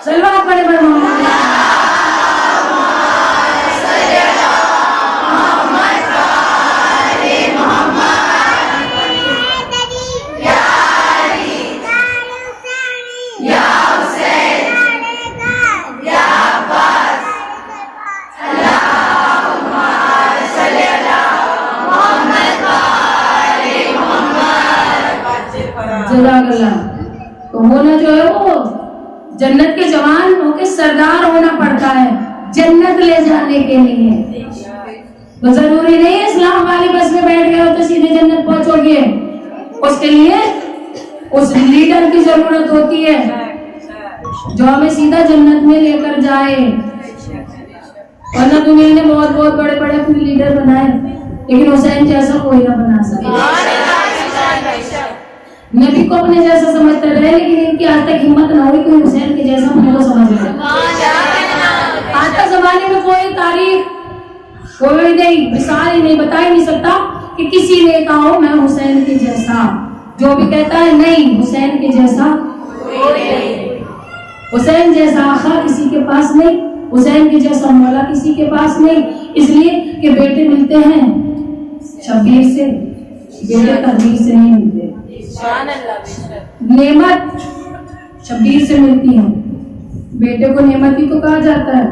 سلوات پڑھے بڑے محمد. تو ہونا جو ہے وہ جنت کے جوان ہو کے سردار ہونا پڑتا ہے جنت لے جانے کے لیے. تو ضروری نہیں ہے اسلام والی بس میں بیٹھ گئے ہو تو سیدھے جنت پہنچو گے. اس کے لیے اس لیڈر کی ضرورت ہوتی ہے جو ہمیں سیدھا جنت میں لے کر جائے. ورنہ دنیا نے بہت بہت بڑے بڑے اپنے لیڈر بنائے لیکن حسین جیسا کوئی نہ بنا سکے. نبی کو اپنے جیسا سمجھتے رہے لیکن ان کی آج تک ہمت نہ ہوئی کوئی حسین کے جیسا اپنے کو سمجھ لے. آج تک زمانے میں کوئی تاریخ کوئی نہیں، مثال ہی نہیں، بتا ہی نہیں سکتا کہ کسی نے کہا ہو میں حسین کے جیسا. جو بھی کہتا ہے نہیں، حسین کے جیسا حسین جیسا آقا کسی کے پاس نہیں، حسین کے جیسا مولا کسی کے پاس نہیں. اس لیے کہ بیٹے ملتے ہیں شبیر سے، بیٹے تدبیر سے نہیں ملتے. نعمت شبیر سے ملتی ہے، بیٹے کو نعمت ہی تو کہا جاتا ہے.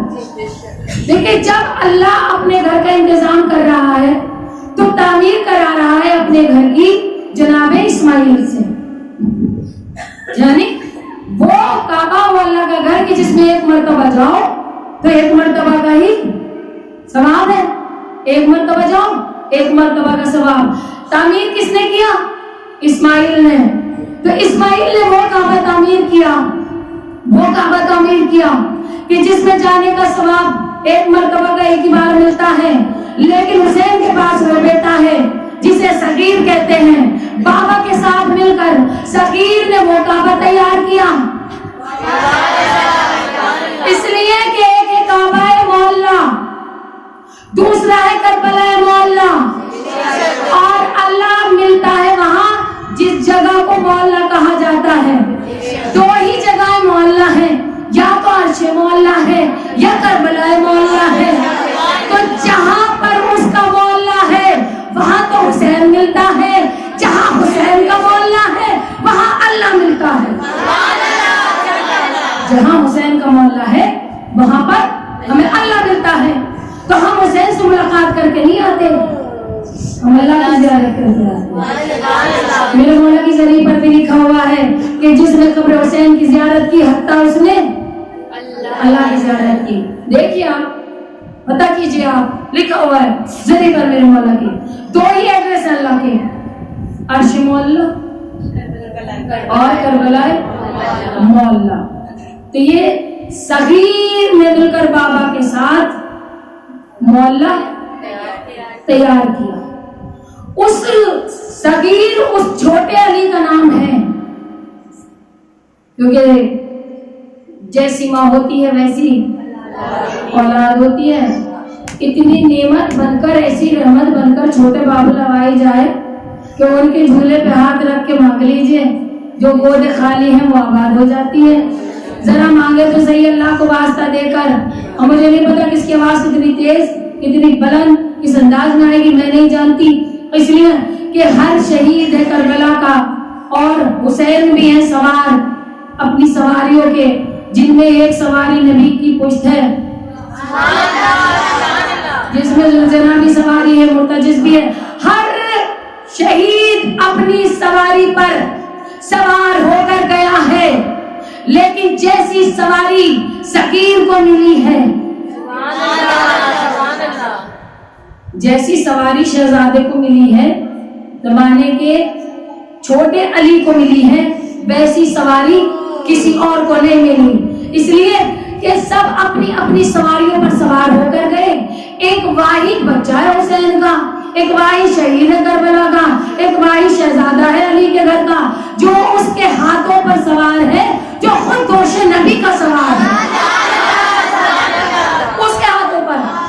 دیکھیں جب اللہ اپنے گھر کا انتظام کر رہا ہے تو تعمیر کرا رہا ہے اپنے گھر کی جناب اسماعیل سے. یعنی وہ کعبہ وہ اللہ کا گھر کہ جس میں ایک مرتبہ جاؤ تو ایک مرتبہ کا ہی ثواب ہے. ایک مرتبہ جاؤ ایک مرتبہ کا ثواب. تعمیر کس نے کیا؟ اسماعیل نے. تو اسماعیل نے وہ کعبہ تعمیر کیا، وہ کعبہ تعمیر کیا کہ جس میں جانے کا ثواب ایک مرتبہ کا ایک ہی بار ملتا ہے. لیکن حسین کے پاس وہ بیٹا ہے جسے صغیر کہتے ہیں، بابا کے ساتھ مل کر صغیر نے وہ کعبہ تیار کیا. اس لیے کہ ایک ہے کعبہ معلیٰ، دوسرا ہے کربلا معلیٰ، اور اللہ ملتا ہے وہاں جس جگہ کو معلیٰ کہا جاتا ہے. دو ہی جگہ معلیٰ ہے، یا تو عرش معلیٰ ہے یا کربلا معلیٰ ہے. تو جہاں پر اس کا معلیٰ ہے وہاں تو حسین ملتا ہے، جہاں حسین کا معلیٰ ہے وہاں اللہ ملتا ہے. جہاں حسین کا معلیٰ ہے وہاں پر ہمیں اللہ ملتا ہے. تو ہم حسین سے ملاقات کر کے نہیں آتے، ہم اللہ کی زیارت کرتے آتے. میرے مولا کی زری پر بھی لکھا ہوا ہے کہ جس نے قبر حسین کی زیارت کی حتیٰ اس نے اللہ کی زیارت کی. دیکھیے آپ پتا کیجیے، آپ لکھا ہوا ہے زری پر میرے مولا کی. دو ہی ایڈریس ہے اللہ کے، عرش معلیٰ اور کربلا معلیٰ. تو یہ صغیر نے مل کر بابا کے ساتھ मोहल्ला तैयार किया। उस सगीर, उस छोटे अली का नाम है, क्योंकि जैसी माँ होती है वैसी औलाद होती है। इतनी नेमत बनकर, ऐसी रहमत बनकर छोटे बाबू लगाई जाए कि उनके झूले पे हाथ रख के मांग लीजिए, जो गोद खाली है वो आबाद हो जाती है। जरा मांगे तो सही अल्लाह को वास्ता देकर। और मुझे नहीं पता किसकी आवाज कितनी तेज, कितनी बुलंद, किस अंदाज में आएगी, मैं नहीं जानती, इसलिए कि हर शहीद है करबला का, और हुसैन भी है सवार अपनी सवारियों के, जिनमें एक सवारी नबी की पुश्त है, जिसमें जुलजना भी सवारी है, मुर्तजिस भी है। हर शहीद अपनी सवारी पर सवार होकर गया है, लेकिन जैसी सवारी सकीर को मिली है, जैसी सवारी शहजादे को मिली है, जमाने के छोटे अली को मिली है, वैसी सवारी किसी और को नहीं मिली। इसलिए कि सब अपनी अपनी सवारियों पर सवार होकर गए। एक वाहिद बच्चा है हुसैन का, एक वाहिद शहीद है करबला का, एक वाहिद शहजादा है अली के घर का, जो उसके हाथों पर सवार है, जो खुद दोषे नबी का सवार है, उसके हाथों पर।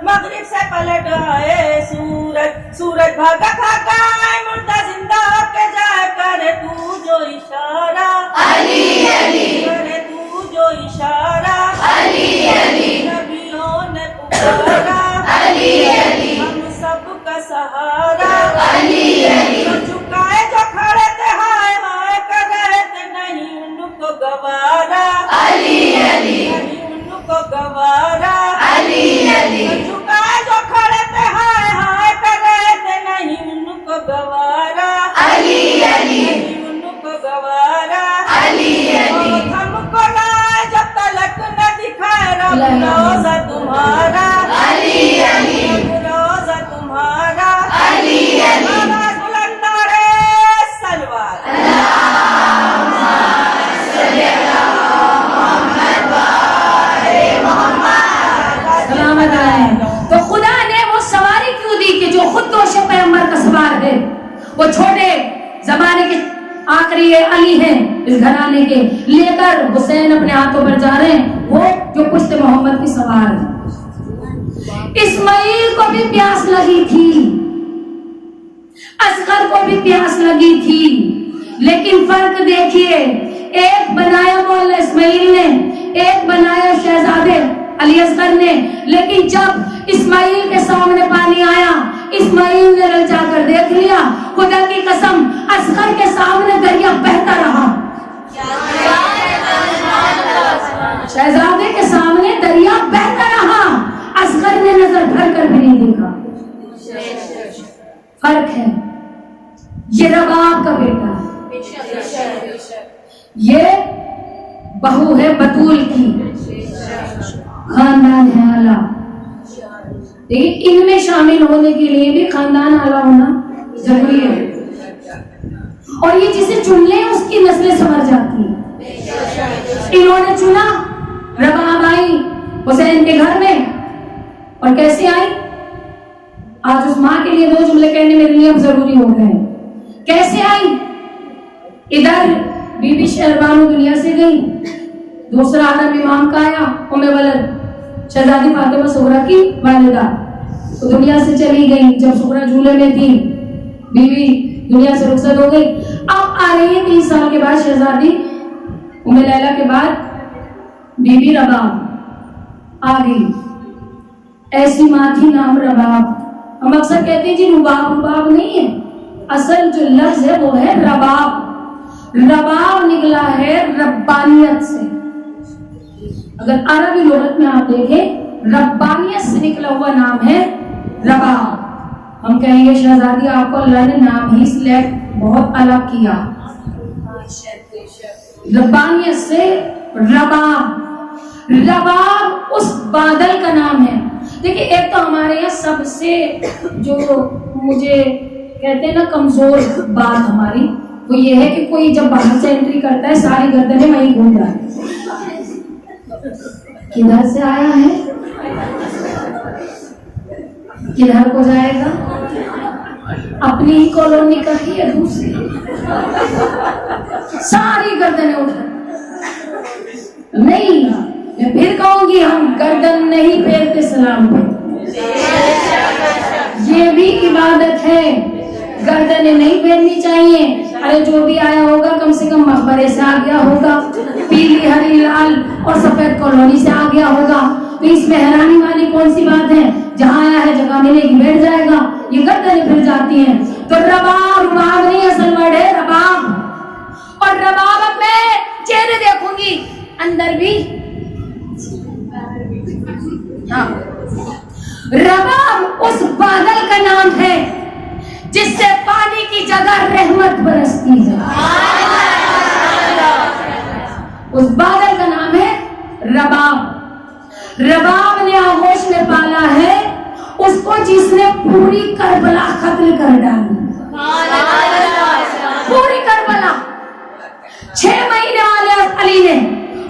मगरिब से पलट आए सूरज भागा भागा मुर्दा जिंदा के जाए, करे तू जो इशारा अली अली, करे तू जो इशारा अली अली, नबियों ने पुकारा अली अली, हम सबका सहारा अली अली, जो झुकाए जो खड़े थे हाय हाय कर रहे थे, नहीं उनको गवारा अली अली, नहीं उनको गवारा अली अली, झुकाए जो खड़े थे हाय हाय कर रहे थे, नहीं उनको गवारा अली अली, नहीं उनको गवारा अली अली, हमको लाए जब तलक न दिखाए रब रोज़ा तुम्हारा अली अली, रोज़ा तुम्हारा अली अली, आवाज़ बुलंद नारे सलवार तो खुदा ने वो सवारी क्यों दी कि जो खुद दोषे पैगंबर का सवार है, वो छोटे जमाने के आखिरी अली हैं इस घराने के, लेकर हुसैन अपने हाथों पर जा रहे हैं, वो जो पुश्त मोहम्मद की सवार है। इस्माइल को भी प्यास लगी थी, असगर को भी प्यास लगी थी, लेकिन फर्क देखिए, एक बनाया मौला इस्माइल ने, एक बनाया शहजादे अली असगर ने, लेकिन जब इस्माइल के सामने पानी आया, इस्माइल ने ललचा कर देख लिया, खुदा की कसम असगर के सामने दरिया बहता रहा, शहजादे के सामने दरिया बहता रहा, असगर ने नजर भर कर भी नहीं देखा। फर्क है, ये रबाब का बेटा है, ये बहू है बतूल की, खानदान है आला। देखिए, इनमें शामिल होने के लिए भी खानदान आला होना जरूरी है, और ये जिसे चुन ले उसकी नस्लें संवर जाती है। इन्होंने चुना, रबाब आई हुसैन के घर में, और कैसे आई? आज उस माँ के लिए दो जुमले कहने मेरे लिए अब जरूरी हो गए। कैसे आई? इधर बीबी शहरबानो दुनिया से गई, दूसरा आदम इमाम का आया, उम्मे वलद शहजादी फातिमा सुगरा की वालिदा, तो दुनिया से चली गई। जब सुगरा झूले में थी, बीवी दुनिया से रुखसत हो गई। अब आ रही है 3 साल के बाद शहजादी उम्मे लैला के बाद बीबी रबाब आ गई। ऐसी माँ थी, नाम रबाब। हम अक्सर कहते हैं जी रुबाब, रुबाब नहीं है, असल जो लफ्ज है वो है रबाब। रबाब निकला है रब्बानियत से। अगर अरबी लुगत में आप देखें, रब्बानियत से निकला हुआ नाम है रबाब। हम कहेंगे शहजादी आपको अल्लाह ने नाम ही सिलेक्ट बहुत अलग किया। रब्बानियत से रबाब, रबाब उस बादल का नाम है। देखिए एक तो हमारे यहाँ सबसे जो मुझे कहते हैं ना कमजोर बात हमारी, वो ये है कि कोई जब बाहर से एंट्री करता है सारी गर्दनें वहीं घूम रहा है, किधर से आया है, किधर को जाएगा, अपनी ही कॉलोनी का ही है दूसरी, सारी गर्दनें उठ नहीं। मैं फिर कहूंगी हम गर्दन नहीं फेरते सलाम पे, ये भी इबादत है, गर्दनें नहीं फेरनी चाहिए। अरे जो भी आया होगा कम से कम मकबरे से आ गया होगा, पीली हरी लाल और सफेद कॉलोनी से आ गया होगा, तो इसमें हैरानी वाली कौन सी बात है, जहाँ आया है जगह मिलेगी बैठ जाएगा, ये गर्दनें फिर जाती हैं। तो रबाब, रुबाब नहीं असल वर्ड है रबाब। और रबाब में चेहरे देखूंगी अंदर भी, हाँ, रबाब उस बादल का नाम है जिससे पानी की जगह रहमत बरसती है। उस बादल का नाम है रबाब। रबाब ने आगोश में पाला है उसको जिसने पूरी करबला कत्ल कर डाली, पूरी करबला, 6 महीने वाले अली ने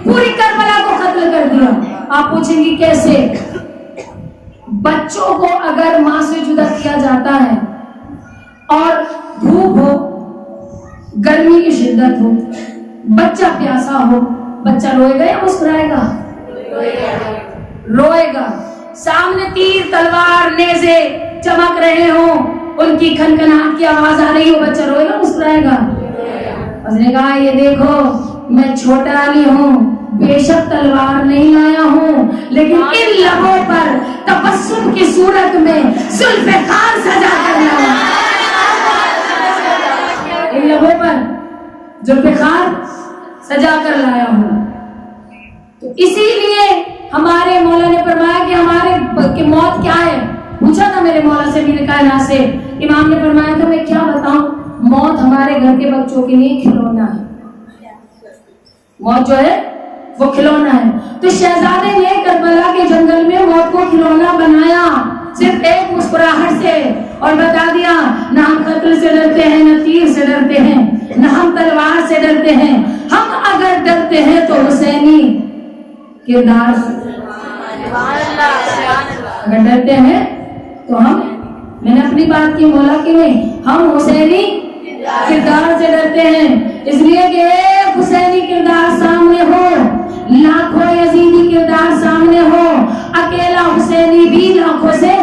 पूरी करबला को कत्ल कर दिया। आप पूछेंगी कैसे? बच्चों को अगर मां से जुदा किया जाता है और धूप हो, गर्मी की शिद्दत हो, बच्चा प्यासा हो, बच्चा रोएगा या मुस्कुराएगा? रोएगा। सामने तीर तलवार नेज़े चमक रहे हो, उनकी खनखनाहट की आवाज आ रही हो, बच्चा रोएगा मुस्कुराएगा? उसने कहा ये देखो मैं छोटा अली हूँ, बेशक तलवार नहीं लाया हूँ, लेकिन इन लबों पर तबस्सुम की सूरत में जुल्फ़िकार सजा कर लाया, इन लबों पर जुल्फ़िकार सजा कर लाया हूँ। तो इसीलिए हमारे मौला ने फरमाया कि हमारे की मौत क्या है। पूछा था मेरे मौला से, मैंने कहा से इमाम ने फरमाया था मैं क्या बताऊं, मौत हमारे घर के बच्चों के लिए खिलौना है, मौत जो है वो खिलौना है। तो शहजादे ने करबला के जंगल में मौत को खिलौना बनाया, सिर्फ एक मुस्कुराहट से, और बता दिया ना हम कत्ल से डरते हैं, न तीर से डरते हैं, न हम तलवार से डरते हैं, हम अगर डरते हैं तो हुसैनी किरदार से, अगर डरते हैं तो हम, मैंने अपनी बात की मौला की नहीं, हम हुसैनी किरदार से डरते हैं। इसलिए कि एक हुसैनी किरदार सामने हो, लाखों यजीदी किरदार सामने हो, अकेला हुसैनी भी लाखों से,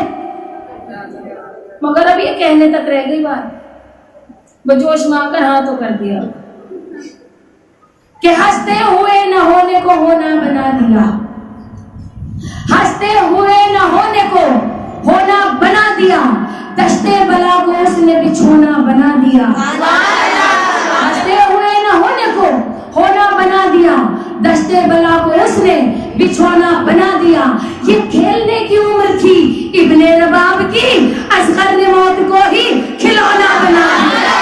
मगर अब ये कहने तक रह गई बात, बजोश में आकर हाँ तो कर दिया कि हंसते हुए न होने को होना बना दिया, हंसते हुए न होने को होना बना दिया, दश्ते बला को उसने बिछोना बना दिया, हंसते हुए न होने को होना बना दिया, दश्ते बला को उसने बिछोना बना दिया। ये खेलने की उम्र थी इब्ने रबाब की, असगर ने मौत को ही खिलौना बना दिया।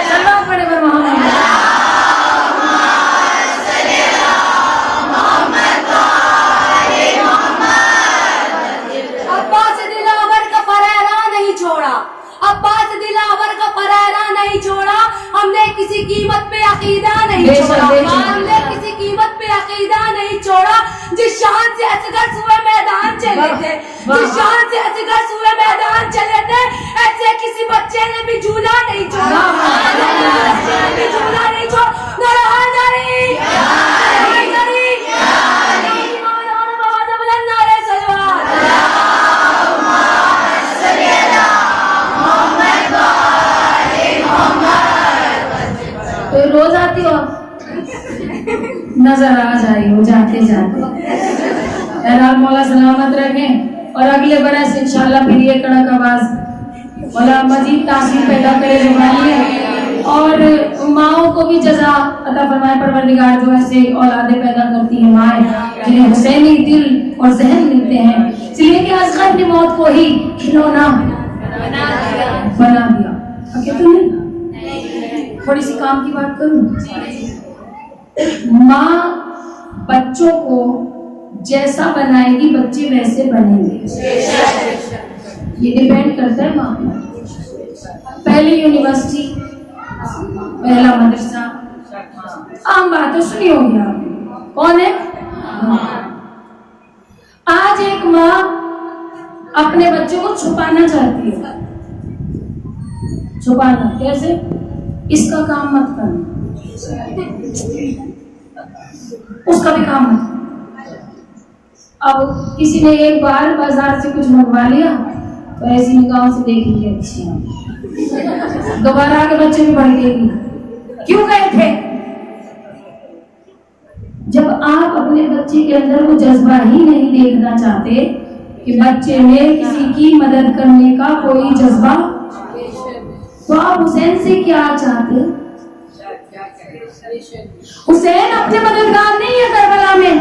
चलो पड़े अब्बास दिलावर का फरेरा नहीं छोड़ा, अब्बास दिलावर का फरेरा नहीं छोड़ा, हमने किसी कीमत पे अकीदा नहीं छोड़ा, हमने किसी कीमत पे अकीदा नहीं छोड़ा। जिस शान से असगर हुए मैदान चले थे, जिस शान से असगर हुए मैदान चले थे, ऐसे किसी बच्चे ने भी झूला नहीं छोड़ा, भी झूला नहीं छोड़ा। तो रोज आती हो, नजर आ जाए हो जाते जाते। बहरहाल मौला सलामत रखें और अगले बरस इंशाल्लाह फिर ये कड़क आवाज मौला मजीद तासीर पैदा करे जुबानी है, और माओ को भी जजा अता फरमाए परवरदिगार, जो ऐसे औलादे पैदा करती हैं माएँ जिन्हें हुसैनी दिल और जहन मिलते हैं। इसलिए कि असगर ने मौत को ही खिलौना बना दिया। थके तो नहीं? थोड़ी सी काम की बात करूं? माँ बच्चों को जैसा बनाएगी बच्चे वैसे बनेंगे, ये डिपेंड करता है माँ पर। पहली यूनिवर्सिटी, पहला मदरसा, आम बात है, सुनी होगी आपने। कौन है? आज एक माँ अपने बच्चों को छुपाना चाहती है। छुपाना कैसे? इसका काम मत करना, उसका भी काम मत। अब किसी ने एक बार बाजार से कुछ मंगवा लिया तो ऐसी निगाहों से देखेंगे, अच्छा दोबारा आगे बच्चे भी भड़केगी, क्यों गए थे? जब आप अपने बच्चे के अंदर वो जज्बा ही नहीं देखना चाहते कि बच्चे में किसी की मदद करने का कोई जज्बा, तो आप हुसैन से क्या चाहते? हुसैन अपने मददगार नहीं है करबला में,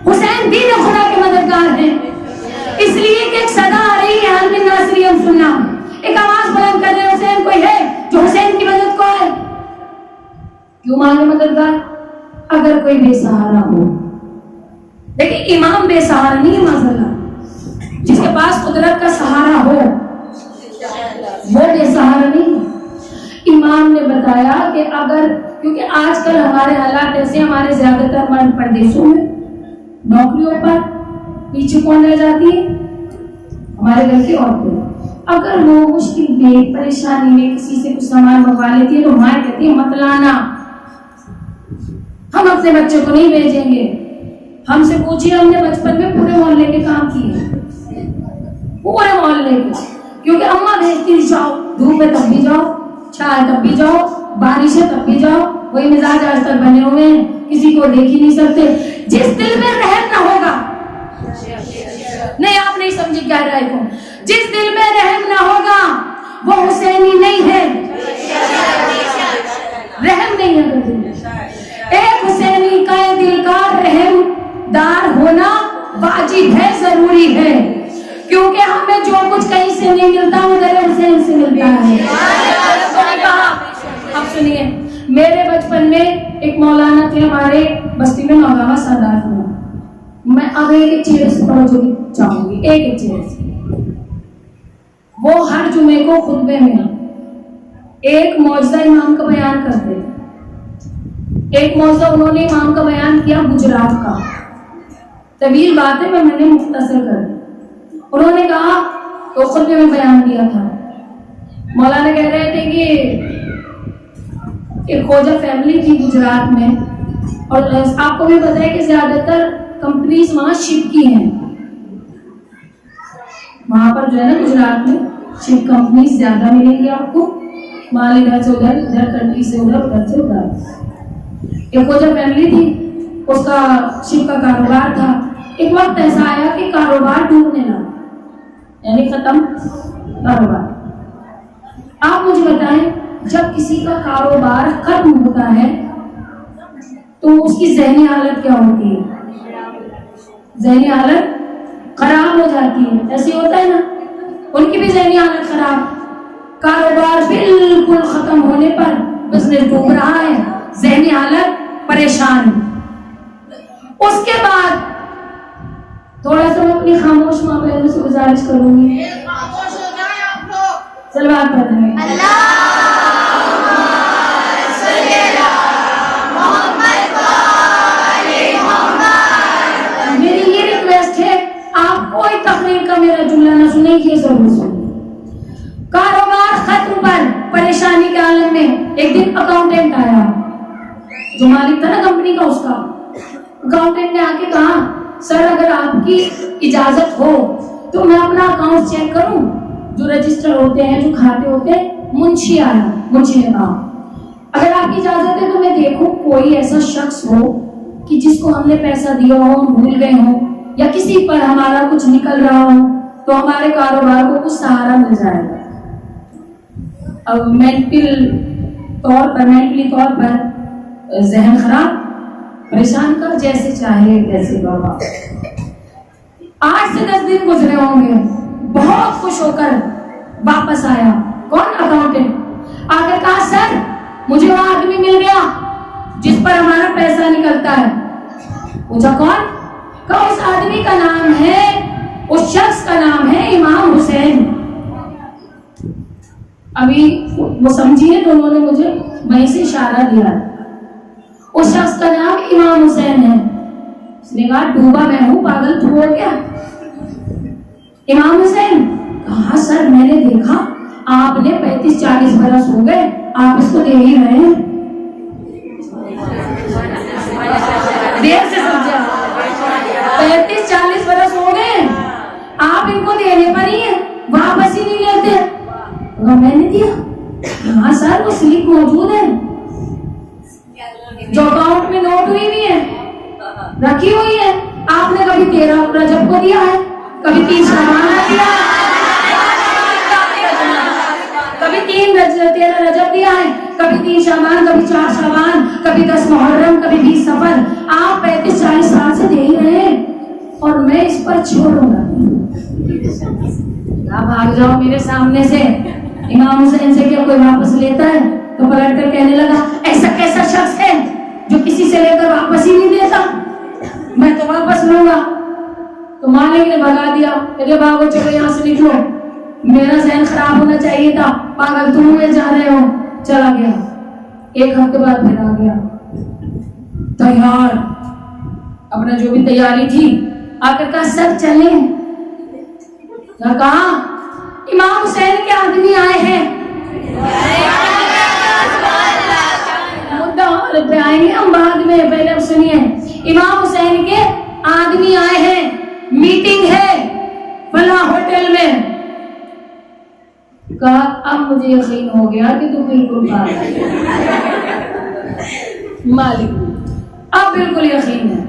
हुसैन दीन खुदा के मददगार हैं। इसलिए कि एक सदा आ रही है, हल मिन नासिरियम सुनना, एक आवाज बुलंद कर दे, हुसैन कोई है जो हुसैन की मदद को है? क्यों मांगे मददगार? अगर कोई बेसहारा हो, देखिए इमाम बेसहारा नहीं है माज़अल्लाह, जिसके पास कुदरत का सहारा हो वो बेसहारा नहीं। इमाम ने बताया कि अगर, क्योंकि आजकल हमारे हालात ऐसे, हमारे ज्यादातर मर्द परदेशों में नौकरियों पर, पीछे कौन रह जाती है? हमारे घर की औरतें। अगर वो मुश्किल में, परेशानी में किसी से कुछ सामान मंगवा लेती है तो माँ कहती है मत लाना, हम अपने बच्चे को नहीं भेजेंगे। हमसे पूछिए, हमने बचपन में पूरे मोहल्ले के काम किए, पूरे मोहल्ले के, क्योंकि अम्मा भेजती, जाओ धूप में तब भी जाओ, छाया तब भी जाओ, बारिश है तब भी जाओ, वही मिजाज आज तक बने हुए हैं, किसी को देख ही नहीं सकते। जिस दिल में रहम ना होगा, नहीं आप नहीं समझी क्या राय को, जिस दिल में रहम ना होगा वो हुसैनी नहीं है, रहम नहीं है दिल में। एक हुसैनी का दिल का रहमदार होना वाजिब है, जरूरी है, क्योंकि हमें जो कुछ कहीं से नहीं मिलता वो दर हुसैन से मिलता है। अब सुनिए, मेरे बचपन में एक मौलाना थे हमारे बस्ती में, नौगावा सरदार में। मैं अब एक चेहरे से तवज्जो चाहूंगी, एक चेहरे से। वो हर जुमे को खुतबे में एक मौजज़ा इमाम का बयान करते थे। एक मौजज़ा उन्होंने इमाम का बयान किया गुजरात का, तवील बात है, मैंने मुख्तसर कर दी। उन्होंने कहा, तो खुतबे में बयान दिया था, मौलाना कह रहे थे कि एक खोजा फैमिली थी गुजरात में, और आपको भी पता है कि ज्यादातर कंपनीज वहाँ शिप की हैं, वहाँ पर जो है ना गुजरात में शिप कंपनीज ज्यादा मिलेंगी आपको, माल इधर से उधर, इधर कंट्री से उधर, उधर से उधर। एक खोजा फैमिली थी, उसका शिप का कारोबार था। एक वक्त ऐसा आया कि कारोबार डूबने लगा, यानी खत्म कारोबार। आप मुझे बताएं, जब किसी का कारोबार खत्म होता है तो उसकी ज़हनी हालत क्या होती है? ज़हनी हालत खराब हो जाती है, ऐसे होता है ना, उनकी भी ज़हनी हालत खराब। कारोबार बिल्कुल खत्म होने पर बिजनेस डूब रहा है, ज़हनी हालत परेशान। उसके बाद थोड़ा सा मैं अपनी खामोश माँ बहनों से गुजारिश करूंगी, सलवात पढ़ने। मेरी ये रिक्वेस्ट है, आप कोई तकरीर का मेरा जुमला ना सुने, ये जरूर सुने। कारोबार खत्म पर परेशानी के आलम में एक दिन अकाउंटेंट आया, जो मालिक था ना कंपनी का, उसका अकाउंटेंट ने आके कहा, सर अगर आपकी इजाजत हो तो मैं अपना अकाउंट चेक करूं। जो रजिस्टर होते हैं, जो खाते होते हैं, मुंशी आया, मुंशी ने कहा अगर आपकी इजाजत है तो मैं देखूं कोई ऐसा शख्स हो कि जिसको हमने पैसा दिया हो, हम भूल गए हो, या किसी पर हमारा कुछ निकल रहा हो, तो हमारे कारोबार को कुछ सहारा मिल जाएगा। अब मेंटली तौर पर जहन खराब, परेशान कर, जैसे चाहे वैसे बाबा। 8 से 10 दिन गुजरे होंगे, बहुत खुश होकर वापस आया। कौन? अकाउंटेंट। آخر کہا سر مجھے وہ آدمی مل گیا جس پر ہمارا پیسہ نکلتا ہے. پوچھا کون؟ کہا اس آدمی کا نام ہے، اس شخص کا نام ہے امام حسین. ابھی وہ سمجھیے تو انہوں نے مجھے وہیں سے اشارہ دیا. اس شخص کا نام امام حسین ہے. اس نے کہا ڈوبا میں ہوں، پاگل تو ہو گیا؟ امام حسین؟ کہا سر میں نے دیکھا آپ نے 35-40 برس ہو گئے، آپ اس کو دے ہی رہے ہیں. دیر سے سمجھا، 35-40 برس ہو گئے آپ ان کو دینے پر ہی ہیں، واپس ہی نہیں لیتے. میں نے دیا. ہاں سر وہ سلپ موجود ہے جو اکاؤنٹ میں نوٹ ہوئی ہوئی ہے، رکھی ہوئی ہے. آپ نے کبھی 13 رجب کو دیا ہے، کبھی 30 شعبان کو دیا ہے، کبھی 13 رجب دیا ہے، کبھی 3 شعبان، کبھی 4 شعبان، کبھی 10 محرم، کبھی 20 صفر. آپ 35-40 سال سے دے ہی رہے ہیں اور میں اس پر چھوڑوں گا. آپ بھاگ جاؤ میرے سامنے سے. امام حسین سے کیا کوئی واپس لیتا ہے؟ تو پلٹ کر کہنے لگا ایسا کیسا شخص ہے جو کسی سے لے کر واپس ہی نہیں دیتا، میں تو واپس لوں گا. تو مالک نے بھگا دیا، کہ بھاگو چلو یہاں سے نکلو، میرا ذہن خراب ہونا چاہیے تھا، پاگل تم ہوئے جا رہے ہو. چلا گیا. 1 ہفتے بعد پھر آ گیا تیار، اپنا جو بھی تیاری تھی. آ کر کہا سب چلیں. کہا امام حسین کے آدمی آئے ہیں. مدعا پہ آئیں گے ہم بعد میں، پہلے اب سنیے. امام حسین کے آدمی آئے ہیں، میٹنگ ہے فلاں ہوٹل میں. کہا اب مجھے یقین ہو گیا کہ تم بالکل پاگل مالک، اب بالکل یقین ہے،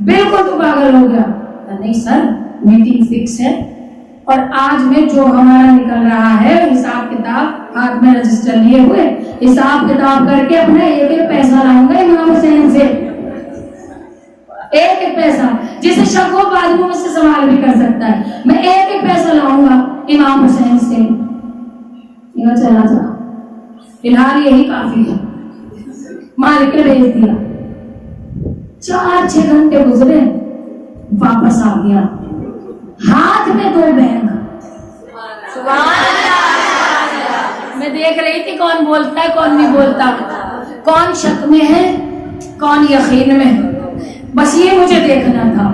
بالکل تو پاگل ہو گیا. نہیں سر میٹنگ فکس ہے اور آج میں جو ہمارا نکل رہا ہے حساب کتاب، ہاتھ میں رجسٹر لیے ہوئے حساب کتاب کر کے اپنا ایک پیسہ لاؤں گا امام حسین سے. ایک پیسہ جسے شک ہو بعد میں مجھ سے سوال بھی کر سکتا ہے. میں ایک پیسہ لاؤں گا امام حسین سے. چلا جا، فی الحال یہی کافی ہے. مالک نے بھیج دیا. 4-6 گھنٹے گزرے، واپس آ گیا، ہاتھ میں 2 بینگ. میں دیکھ رہی تھی کون بولتا ہے کون نہیں بولتا، کون شک میں ہے کون یقین میں. بس یہ مجھے دیکھنا تھا.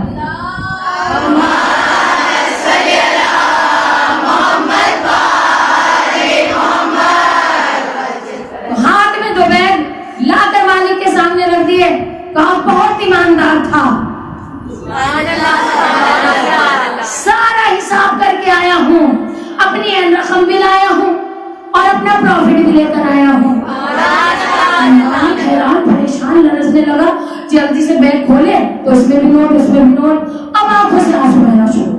ہاتھ میں 2 بینگ لا کر مالک کے سامنے رکھ دیے. کہا بہت ایماندار تھا، سارا حساب کر کے آیا ہوں، اپنی این رقم بھی لایا ہوں اور اپنا پروفٹ بھی لے کر آیا ہوں. حیران پریشان لرزنے لگا. جلدی سے بیگ کھولے تو اس میں بھی نوٹ، اس میں بھی نوٹ. اب آنکھوں سے آنسو بہنا شروع.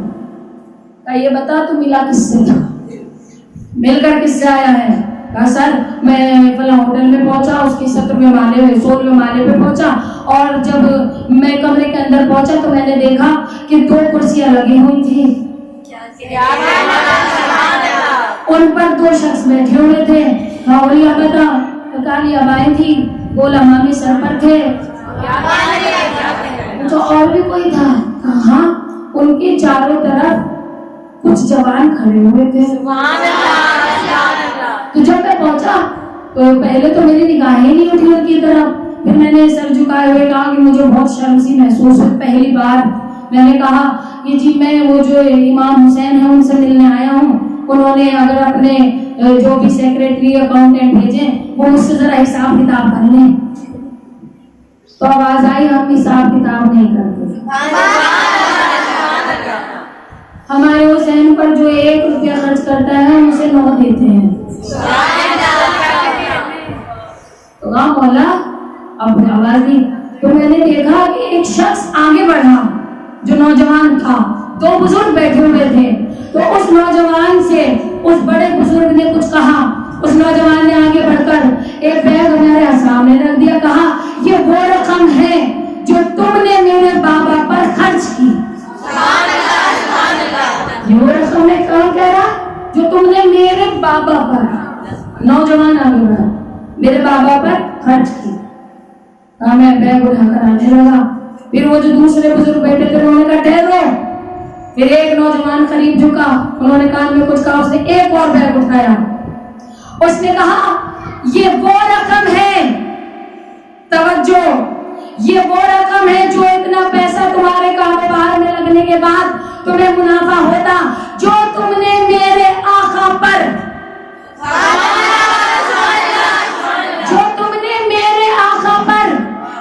کہا یہ بتا تو ملا کس سے تھا، مل کر کس سے آیا ہے؟ کہا سر میں فلاں ہوٹل میں پہنچا، اس کی 17ویں مالے 16ویں مالے پہ پہنچا اور جب میں کمرے کے اندر پہنچا تو میں نے دیکھا کہ 2 کرسیاں لگی ہوئی تھی، ان پر 2 شخص بیٹھے ہوئے تھے. اولیاء بتا کالی ابائیں تھی، گول امامی سر پر تھے. تو اور بھی کوئی تھا؟ کہاں ان کے چاروں طرف کچھ جوان کھڑے ہوئے تھے. تو جب میں پہنچا تو پہلے تو میری نگاہیں نہیں اٹھی ان کی طرف. پھر میں نے سر جھکائے ہوئے کہا کہ مجھے بہت شرم سی محسوس ہوئی. پہلی بار میں نے کہا کہ جی میں وہ جو امام حسین ہیں ان سے ملنے آیا ہوں، انہوں نے اگر اپنے جو بھی سیکریٹری اکاؤنٹنٹ بھیجے وہ مجھ سے ذرا حساب کتاب کر لیں. تو آواز آئی ہم حساب کتاب نہیں کرتے. ہمارے حسین پر جو 1 روپیہ خرچ کرتا ہے ہم اسے 9 دیتے ہیں. تو مولا اب آواز دی تو میں نے دیکھا کہ ایک شخص آگے بڑھا جو نوجوان تھا. 2 بزرگ بیٹھے ہوئے تھے. تو اس نوجوان سے اس بڑے بزرگ نے کچھ کہا. اس نوجوان نے آگے بڑھ کر ایک بیگ ہمارے سامنے رکھ دیا. کہا یہ وہ رقم ہے جو تم نے میرے بابا پر خرچ کی. یہ وہ رقم ہے، کہاں کہہ رہا جو تم نے میرے بابا پر. نوجوان آ कहा मैं बैग उठाकर आने लगा। फिर वो जो दूसरे बुजुर्ग बैठे थे उन्होंने कहा ठहरो। फिर एक नौजवान करीब झुका, उन्होंने कान में कुछ कहा, उसने एक और बैग उठाया। उसने कहा ये वो रकम है, तवज्जो, ये वो रकम है जो इतना पैसा तुम्हारे कारोबार में लगने के बाद तुम्हें मुनाफा होता, जो तुमने मेरे आका पर, जो तुमने मेरे आका पर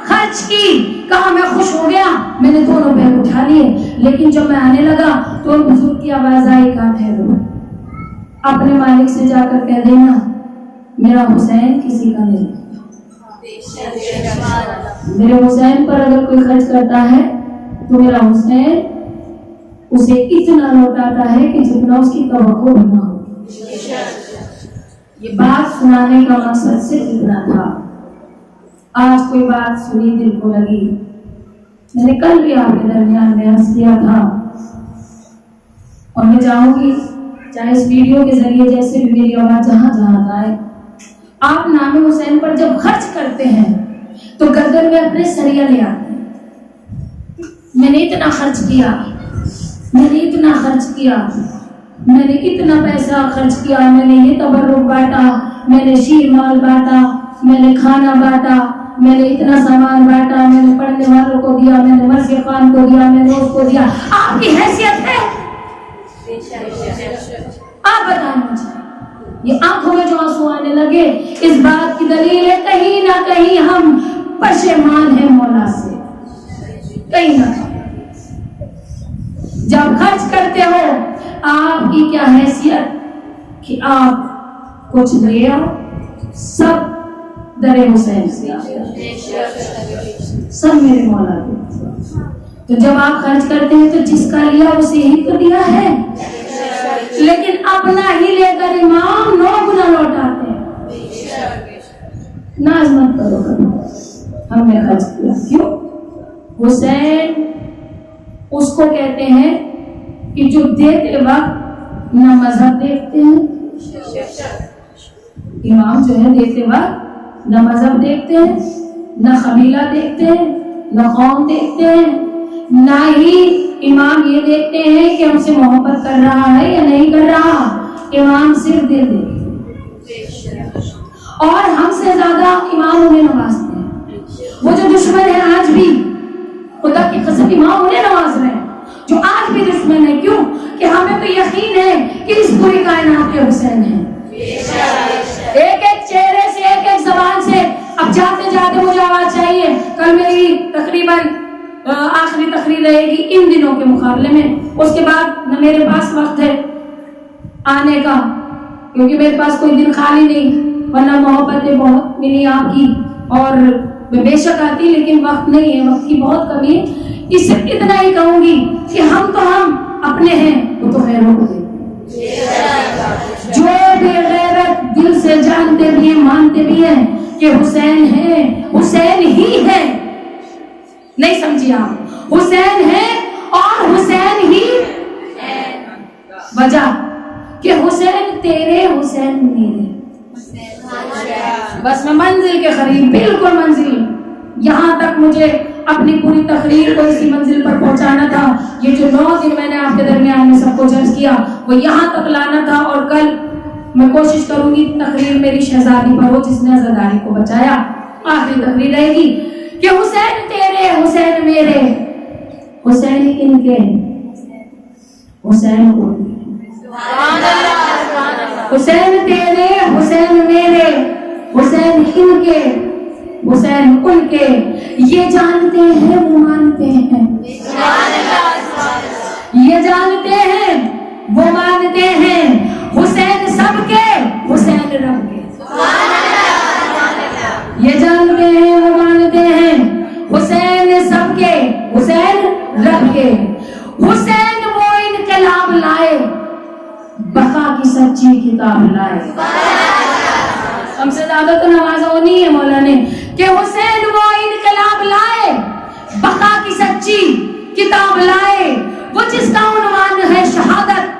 खर्च की। कहा मैं खुश हो गया, मैंने दोनों बैग उठा लिए। लेकिन जब मैं आने लगा तो उन बुजुर्ग की आवाज आई, कहा ठहरो, अपने मालिक से जाकर कह देना मेरा हुसैन किसी का नहीं, मेरे हुसैन पर अगर कोई खर्च करता है तो मेरा हुसैन उसे इतना लौटाता है कि जितना उसकी तवक्को भी ना हो। ये बात सुनाने का मकसद सिर्फ इतना था। आज कोई बात सुनी, दिल को लगी। मैंने कल भी आपके दरमियान में अर्ज किया था और मैं चाहूंगी चाहे इस वीडियो के जरिए जैसे भी मेरी आवाज जहां जहां जाए, आप नाम हुसैन पर जब खर्च करते हैं तो गर्दन में अपने सरिया ले आते हैं। मैंने इतना खर्च किया, मैंने इतना खर्च किया, मैंने इतना पैसा खर्च किया, मैंने ये तबर्रुक बांटा, मैंने शीर माल बांटा, मैंने खाना बांटा, मैंने इतना सामान बांटा, मैंने पढ़ने वालों को दिया, मैंने मर्ज़े खान को दिया, मैंने उसको दिया। आपकी हैसियत है, आप बताएं मुझे। ये आंखों में जो आंसू आने लगे, इस बात की दलील है कहीं ना कहीं हम पशेमान हैं मौला से, कहीं ना कहीं। जब खर्च करते हो आपकी क्या हैसियत कि आप कुछ ले आओ, सब दरे हुसैन से सब मेरे मौला के। तो जब आप खर्च करते हैं तो जिसका लिया उसे ही तो दिया है, लेकिन अपना ही लेकर इमाम 9 गुना लौटाते हैं। नाज मत करो कभी, हमने खर्च किया। क्यों? हुसैन उसको कहते हैं कि जो देते वक्त न मजहब देखते हैं, इमाम जो है देते वक्त न मजहब देखते हैं, न कबीला देखते हैं, न कौम देखते हैं, ना ही इमाम ये देखते हैं कि हमसे मोहब्बत कर रहा है या नहीं कर रहा। इमाम सिर्फ दिल देते और हमसे ज्यादा इमाम उन्हें नवाजते हैं। वो जो दुश्मन है आज भी, खुदा की कसम, इमाम उन्हें नवाज रहे हैं जो आज भी दुश्मन है। क्यों? कि हमें तो यकीन है कि इस पूरी कायनात के हुसैन है। एक एक चेहरे से, एक एक जबान से। अब जाते जाते मुझे आवाज चाहिए, कल मेरी तकरीबन आखिरी तकरीर रहेगी इन दिनों के मुकाबले में, उसके बाद न मेरे पास वक्त है आने का, क्योंकि मेरे पास कोई दिन खाली नहीं, वरना मोहब्बतें बहुत मिली आपकी और मैं बेशक आती, लेकिन वक्त नहीं है, वक्त की बहुत कमी है। इससे इतना ही कहूंगी कि हम अपने हैं, वो तो खैरों को देते हैं। जो बेगैरत दिल से जानते भी हैं, मानते भी हैं कि हुसैन है, हुसैन ही है, नहीं समझिए आप, हुसैन है और हुसैन ही वजह कि हुसैन तेरे, हुसैन मेरे। बस मैं मंजिल के करीब, बिल्कुल मंजिल, यहाँ तक मुझे अपनी पूरी तकरीर को इसी मंजिल पर पहुंचाना था। ये जो 9 दिन मैंने आपके दरमियान में सबको जज किया, वो यहाँ तक लाना था। और कल मैं कोशिश करूंगी तकरीर मेरी शहजादी पर हो जिसने अज़ादारी को बचाया। आखिरी तकरीर रहेगी कि हुसैन तेरे, हुसैन मेरे, हुसैन इनके, हुसैन को, हुसैन तेरे, हुसैन मेरे, हुसैन इनके, हुसैन उनके। ये जानते हैं वो मानते हैं, ये जानते हैं वो मानते हैं। हुसैन सबके, हुसैन रब के। ये जानते हैं वो मानते हैं, हुसैन सबके, हुसैन रब के। हुसैन वो इनकलाब लाए, बका की सच्ची किताब लाए। हमसे ज्यादा तो नवाजा नहीं है मौला ने कि हुसैन वो इनकलाब लाए, बका की सच्ची किताब लाए। वो जिसका उन्वान है शहादत,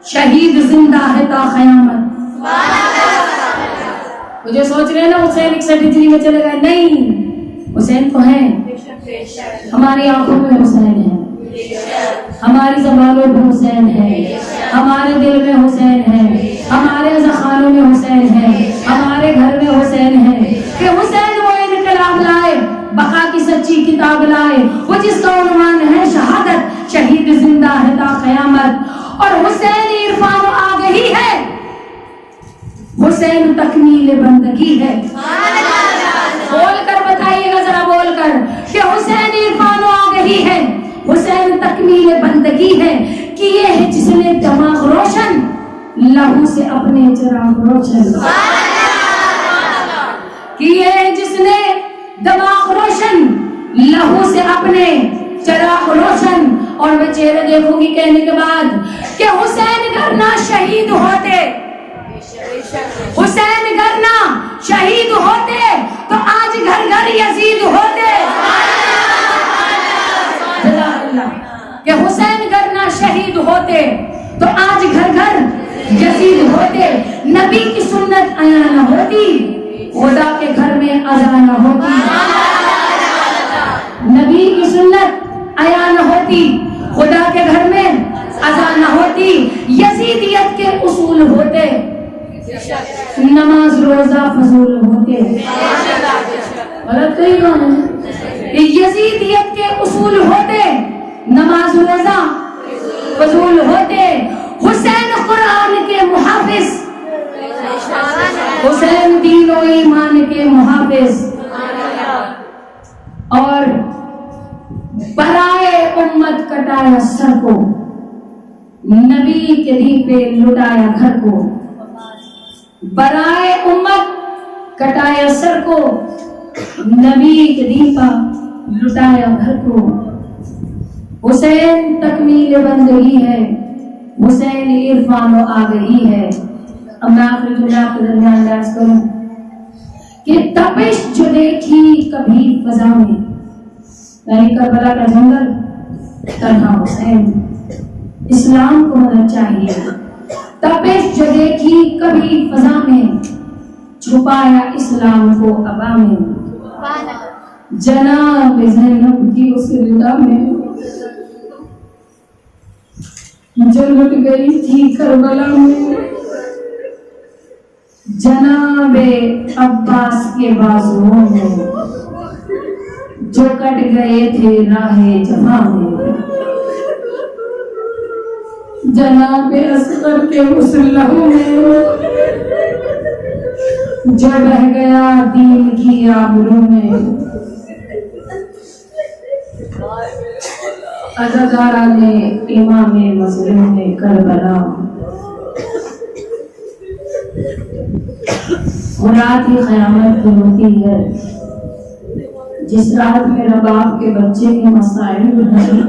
शहीद जिंदा है ता क़यामत। मुझे सोच रहे हैं ना हुसैन 61 हिजरी में चले गए, नहीं, حسین تو ہیں, ہماری آنکھوں میں حسین ہے, ہماری زبانوں میں حسین ہے, ہمارے دل میں حسین ہے, ہمارے ذخانوں میں حسین ہے, ہمارے گھر میں حسین ہے. کہ حسین وہ انقلاب لائے, بقا کی سچی کتاب لائے, وہ جس کا عنوان ہے شہادت, شہید زندہ ہے تا قیامت. اور حسین عرفان و آگہی ہے, حسین تکمیل بندگی ہے. بول کر بتائیے گا ذرا, بول کر, کہ حسین عرفان و آگہی ہے, حسین تکمیل بندگی ہے. کیے ہے جس نے دماغ روشن, لہو سے اپنے چراغ روشن. کیے ہے جس نے دماغ روشن, لہو سے اپنے چراغ روشن. اور میں چہرے دیکھوں گی کہنے کے بعد کہ حسین گر نہ شہید ہوتے, حسین گر نہ شہید ہوتے تو آج گھر گھر یزید ہوتے. کہ حسین گر نہ شہید ہوتے تو آج گھر گھر یزید ہوتے. نبی کی سنت عیاں نہ ہوتی, خدا کے گھر میں اذان نہ ہوتی. نبی کی سنت عیاں نہ ہوتی, خدا کے گھر میں اذان نہ ہوتی. یزیدیت کے اصول ہوتے, نماز روزہ فضول ہوتے. غلط کہیں کون ہے؟ یزیدیت کے اصول ہوتے, نماز روزہ فضول ہوتے. حسین قرآن کے محافظ, حسین دین و ایمان کے محافظ, اور برائے امت کٹایا سر کو, نبی کے دین پہ لٹایا گھر کو. برائے امت کٹایا سر کو, نبی کے دین پر لٹایا گھر کو. حسین تکمیل بندگی ہے, حسین عرفان و آگہی ہے. اب میں آخری جملہ کے درمیان عرض کروں کہ تپش جو دیکھی کبھی فضا میں, یعنی کربلا کا جنگل, تنہا حسین, اسلام کو مدد چاہیے. تپش جو دیکھی کبھی فضا میں, چھپایا اسلام کو ابا میں. جناب زینب کی اس ردا میں جو لٹ گئی تھی کربلا میں, جناب عباس کے بازوؤں میں جو کٹ گئے تھے راہ جفا میں. جناب اصغر کے اس لہو میں جو بہ گیا دین کی آبرو میں. عزادارہ نے امام مظلوم کربلا, رات ہی قیامت کی ہوتی ہے جس رات میرا باپ کے بچے کے مسائل نہیں.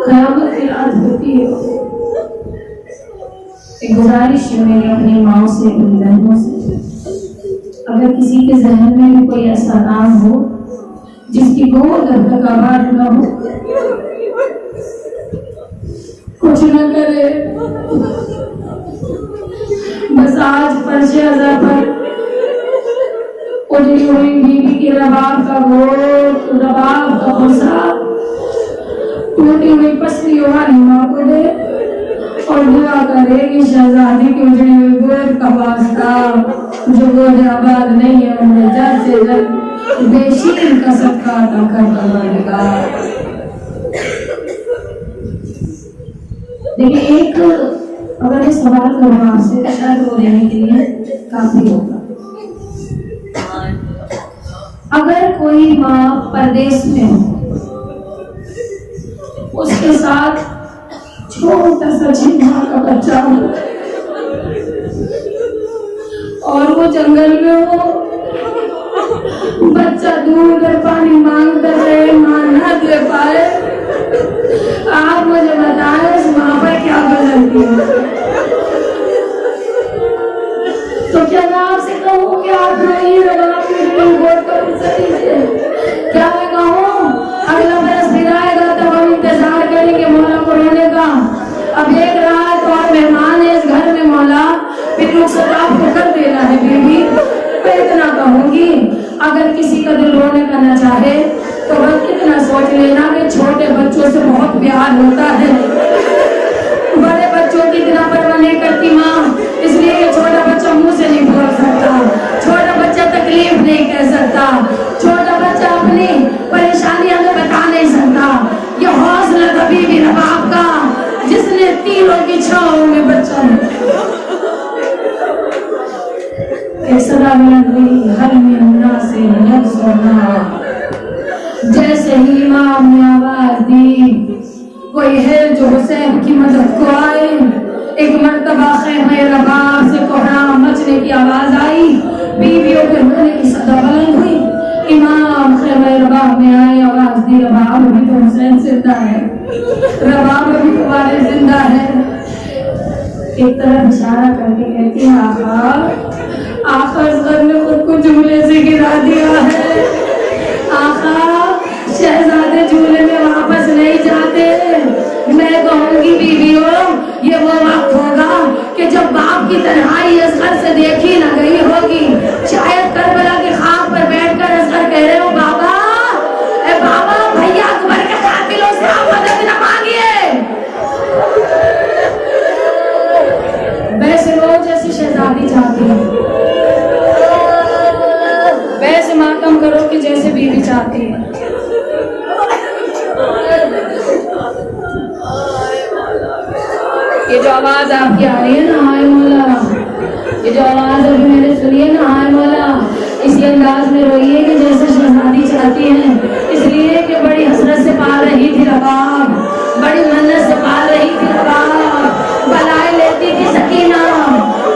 قیامت کی رات ہوتی ہے. ایک گزارش ہے میری اپنی ماں سے, اپنی بہنوں سے, اگر کسی کے ذہن میں بھی کوئی ایسا نام ہو جس کی گود اب تک آباد نہ ہو, کچھ نہ کرے, بس آج فرش ازا پر اجڑی ہوئی بیوی کے رباب کا گوشت, رباب کا خسا, ٹوٹی ہوئی پسلی والی ماں کو دے اور دعا کرے کہ شہزادی کی اجڑی ہوئی گود کا واسطہ جو گود آباد نہیں ہے انہیں جلد سے جلد بے شیر کا صدقہ عطا کر پروردگار. دیکھیں, ایک اگر اس سوال کا جواب سے شاید وہ دینے کے لیے کافی ہوگا. اگر کوئی ماں پردیس میں ہو, اس کے ساتھ چھوٹا سا چھنہا کا بچہ ہو اور وہ جنگل میں ہو, بچہ دودھ اور پانی مانگتا رہے, ماں نہ دے پائے, آپ مجھے بتائیں اس ماں پر کیا گزرتی ہے؟ تو کیا میں آپ سے کہوں کہ آپ روئیے اور آپ کی گود پر صحیح سے, کیا میں کہوں اگلا برس پھر آئے گا تب ہم انتظار کریں گے مولا کو رونے کا. اب ایک رات اور مہمان ہے اس گھر میں مولا, پھر رخصت آپ کو کر دینا ہے بیوی, اتنا करना चाहे तो बस इतना सोच लेना कि छोटे बच्चों से बहुत प्यार होता है, बड़े बच्चों की इतना परवाह नहीं करती माँ, इसलिए ये छोटा बच्चा मुंह से नहीं बोल सकता, छोटा बच्चा तकलीफ नहीं कह सकता, छोटा बच्चा अपनी परेशानी हमें बता नहीं सकता। ये हौसला कभी भी रबाब का जिसने तीरों की छाओं में बच्चा हर में से जैसे ही इमाम ने आवाज दी कोई है जो हुसैन की मदद को आए। एक मर्तबा ख़ैमे रबाब से कोहराम मचने की आवाज आई, बीवियों के रोने की सदा बुलंद हुई। इमाम ख़ैमे रबाब में आए, आवाज दी रबाब अभी तो हुसैन जिंदा है, रबाब अभी तुम्हारे जिंदा है। एक तरफ इशारा करके कहती है आका असगर ने खुद को झूले से गिरा दिया है, आका शहजादे झूले में वापस नहीं जाते। मैं कहूंगी बीवियों ये वो वक्त होगा कि जब बाप की तन्हाई असगर से देखी ना गई होगी, शायद करबला के खाक पर बैठकर असगर कह रहे हो बाबा ए बाबा भैया अकबर के कातिलों से आप मदद न मांगिए। वैसे लोग जैसे शहजादी चाहती है वैसे मातम करो कि जैसे बीवी चाहती है। ये जो आवाज आपकी आ रही है ना हाय मौला, ये जो आवाज अभी मैंने सुनी है ना हाय मौला, इसी अंदाज में रोइए कि जैसे शहजादी चाहती है, इसलिए कि बड़ी हसरत से पाल रही थी रबाब, बड़ी मन्नत से पाल रही थी रबाब, बलाए लेती थी सकीना,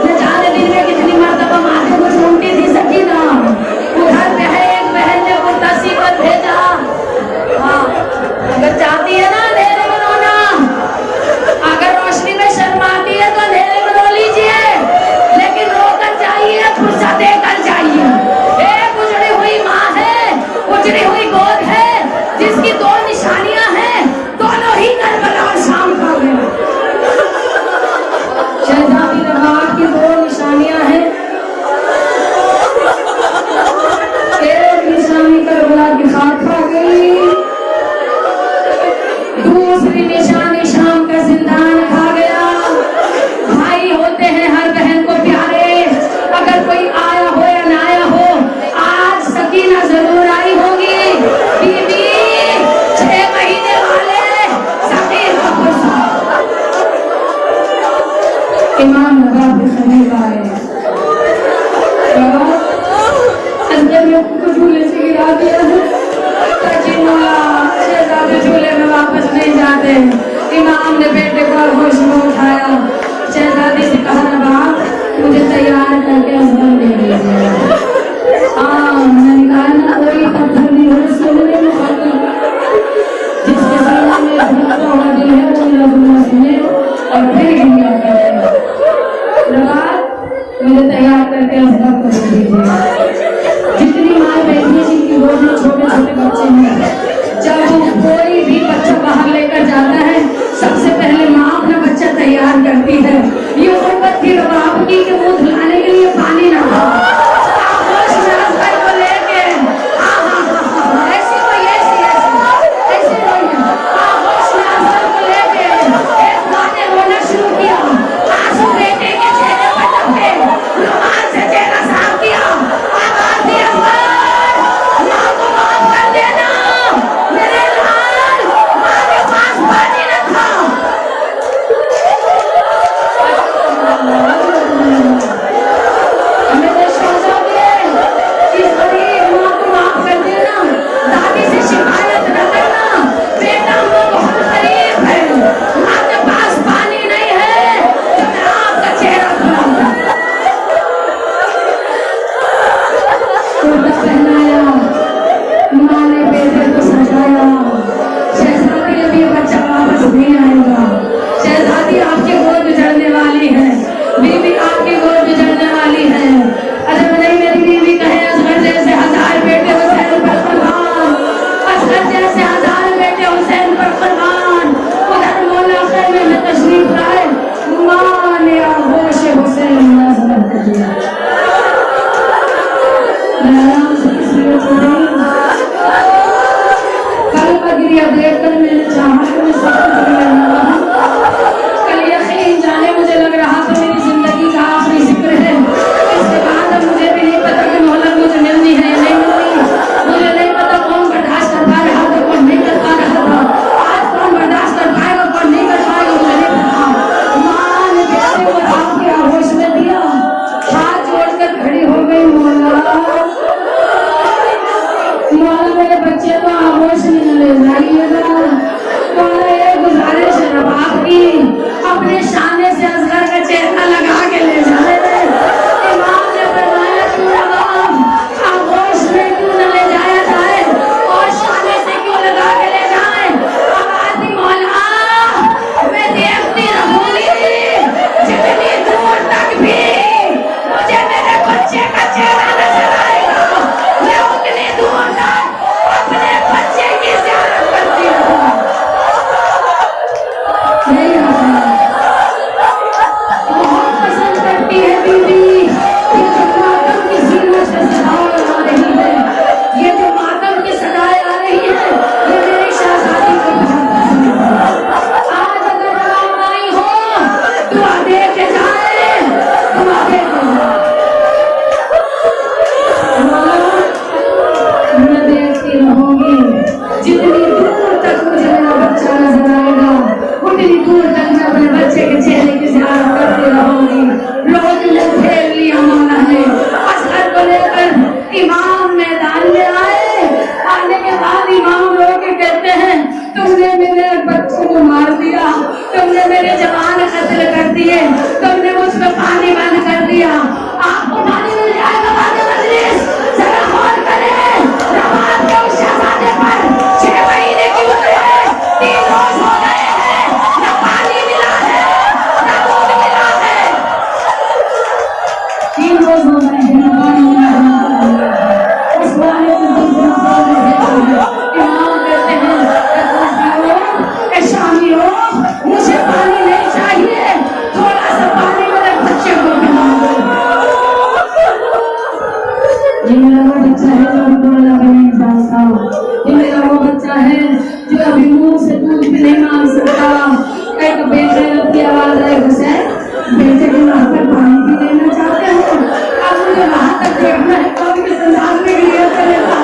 न जाने दिन में कितनी मर्तबा माथे को चूमती थी सकीना। वो घर पे है एक बहन ने वो तसीबत भेजा, हाँ अगर चाहती है ना अंधेरे में रोना, अगर रोशनी में शर्माती है तो अंधेरे में रो लीजिए, लेकिन रोकर जाइए, फुर्सत देकर जाइए। एक उजड़ी हुई माँ है, उजड़ी हुई गोद है, जिसकी दो निशानियां हैं, दोनों ही करबला और शाम का है। शहजादी रबाब की दो निशानियां हैं, एक निशानी करबला की खाक खा गई, दूसरी निशानी शाम का जिंदान खा गया। भाई होते हैं हर बहन को प्यारे, अगर कोई आया हो या ना आया हो, आज सकीना जरूर आई होगी। बीबी 6 महीने वाले सकीर का खुशा इमाम नवाब खलीफा आए, अंदर में को झूले से गिरा दिया है, शहजादे झूले में वापस नहीं जाते। इमाम ने बेटे को होश में उठाया, शहजादी से कहा नवाब मुझे तैयार करके असगर दे दीजिए। हाँ मैंने कहा ना कोई पत्थर नहीं हो सुनने में जिसके सामने में धुआं हुआ दिल है वो मेरा दुआ सुने और फिर दुनिया करे। नवाब मुझे तैयार करके असगर कर दीजिए। जितनी माँ बहनी जिनकी गोद में छोटे छोटे बच्चे हैं, जब कोई भी बच्चा बाहर लेकर जाता है सबसे पहले माँ अपना बच्चा तैयार करती है। ये मोहब्बत थी रबाब की कि मुंह धुलाने के लिए पानी ना हो, وہ بچہ ہے جو ابھی 2 مہینے نہیں ڈالتا. یہ میرا وہ بچہ ہے جو ابھی منہ سے دودھ بھی نہیں مانگ سکتا. ایک بیٹے کی آواز ہے حسین بیٹے کے نام پر پانی بھی لینا چاہتے ہو. اب مجھے وہاں تک دیکھنا ہے کون کس انداز میں گریہ کرے گا,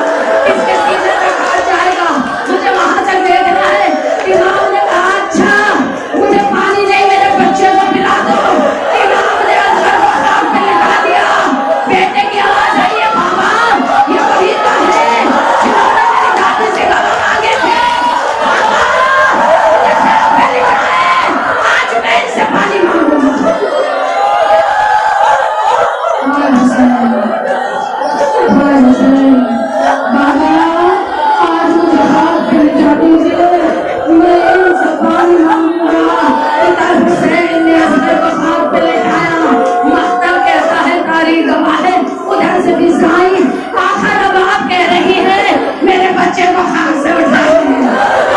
کس کے سینے تک ہاتھ جائے گا. مجھے وہاں تک دیکھنا ہے. امام نے کہا اچھا مجھے پانی نہیں میرے بچے کو پلا دو. امام نے اصغر کو خواب میں لٹا دیا. بیٹے کی آواز آئی ہے بابا یہ وہی تو ہے جنہوں نے میری دادی سے گواہ مانگے تھے. بابا مجھے خواب میں لٹا ہے, آج میں ان سے پانی مانگوں گا. ہائے حسین, ہائے حسین. بابا آج مجھے خواب میں لٹا دیجیے, میں ان سے پانی مانگوں گا. ادھر حسین نے اصغر کو خواب میں لٹایا. مقتل کہتا ہے تاریخ گواہ ہے, ادھر سے بھی سائیں آخر اب آپ کہہ رہی ہے میرے بچے کو خاک سے اٹھا لے.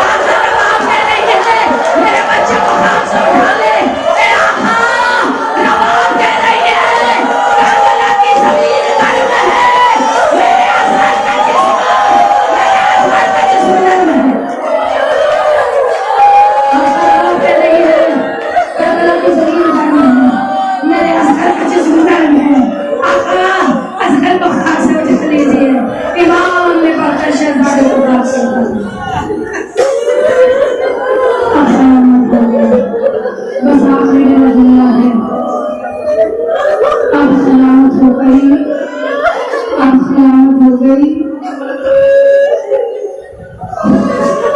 آخر اب آپ کہہ رہی ہے میرے بچے کو خاک سے اٹھا لے. اے آقا رب آپ کہہ رہی ہے کربلا کی زمین گرم ہے, میرے اصغر کا جسم نرم ہے. آخر آپ کہہ رہی ہے کربلا کی زمین گرم ہے, میرے اصغر کا جسم نرم ہے. آقا اصغر کو خاک سے اٹھا لیجیے. امام نے پڑھ کر شہزادے کو خاک سے اٹھا لیا. بس آخری نظریہ ہے, اب سلامت ہو گئی, اب سلامت ہو گئی.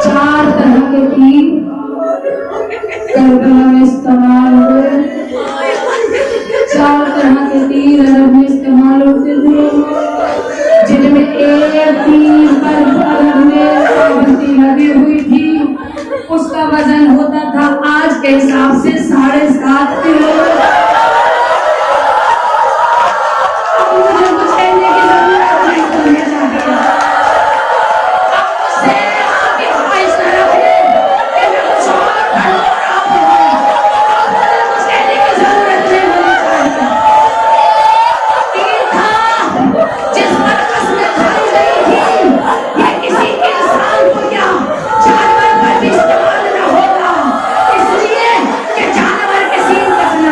4 طرح کے تیر کربلا میں استعمال ہوئے. 4 طرح کے تیر عرب میں استعمال ہوتے تھے, جن میں ایک تیر پر عرب میں پابندی لگی ہوئی تھی. اس کا وزن ہوتا تھا آج کے حساب سے 7.5 کلو. اب مجھے کچھ کہنے کی ضرورت نہیں, تمہیں چاہیے اب مجھ سے آپ کی خواہش نہ رکھے کہ میں کچھ اور کروں اور آپ ہوں. اب مجھے کچھ کہنے کی ضرورت نہیں ہونی چاہیے. تیر تھا جس پر قسمیں کھائی گئی تھی یہ کسی انسان کو یا جانور پر بھی استعمال نہ ہوگا, اس لیے کہ جانور کے سین تک نہ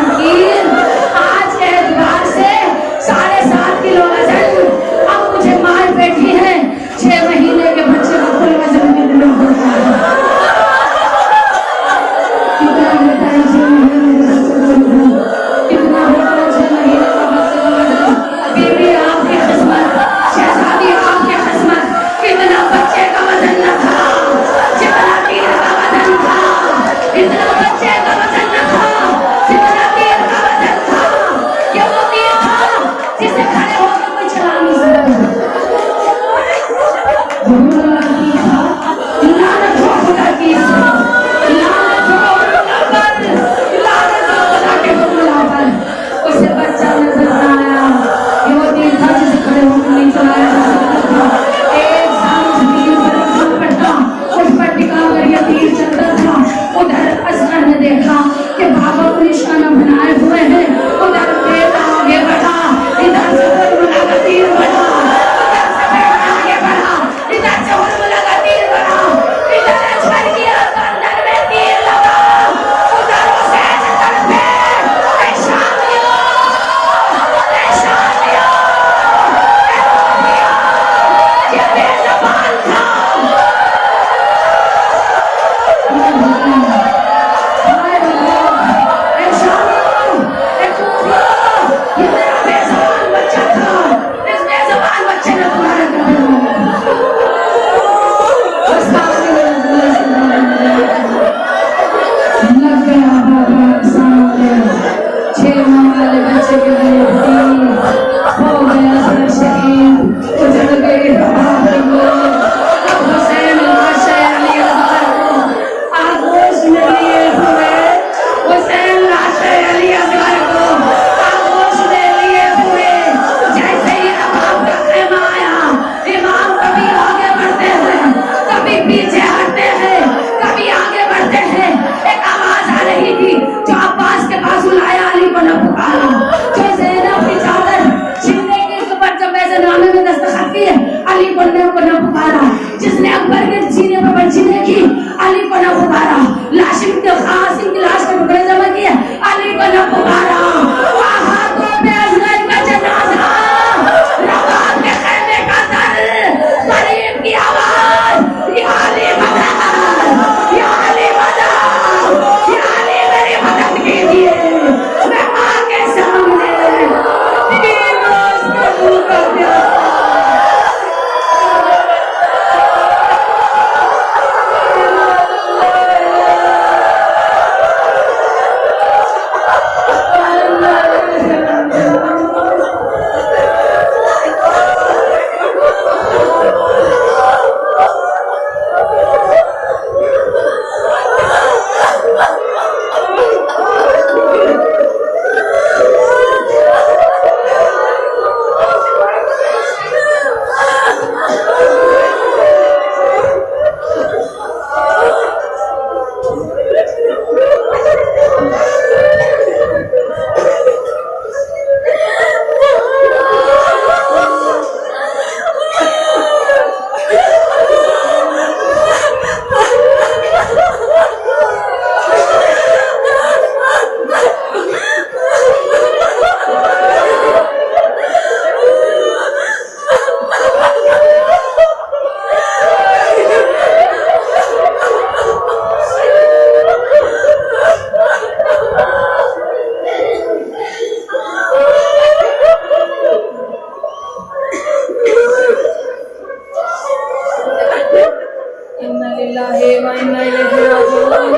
लिल्लाहि व इन्ना इलैहि राजिऊन।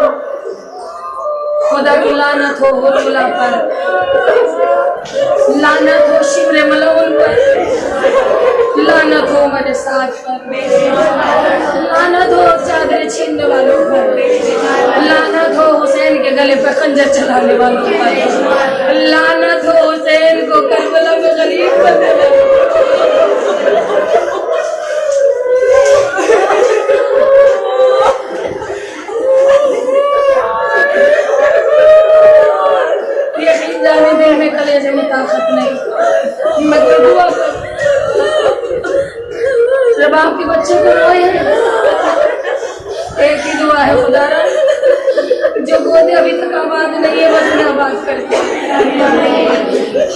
खुदा की लानत हो हुर्मुला पर, लानत हो शिब्र मलऊन पर, लानत हो मेरे साथ पर, लानत हो चादर छीनने वालों पर, लानत हो हुसैन के गले पर खंजर चलाने वालों पर, लानत हो हुसैन को करबला में गरीब बनने वालों पर। यकीन जाने दिल में कलेजे में ताकत नहीं, मैं तो दुआ कर जब आपके बच्चे को रोए हैं, एक ही दुआ है खुदारा, जो गोदे अभी तक आबाद नहीं है बस उन्हें आबाद करके।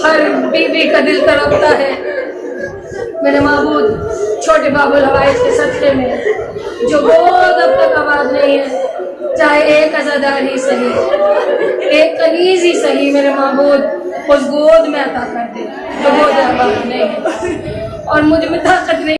हर बीवी का दिल तड़पता है मेरे महबूब छोटे बाबुल हवाइज के सदक़े में, जो गोद अब तक आबाद नहीं है, चाहे एक अज़ादार ही सही, एक कनीज़ ही सही, मेरे महबूब उस गोद में अता कर दे जो गोद आबाद नहीं है, और मुझ में ताकत नहीं।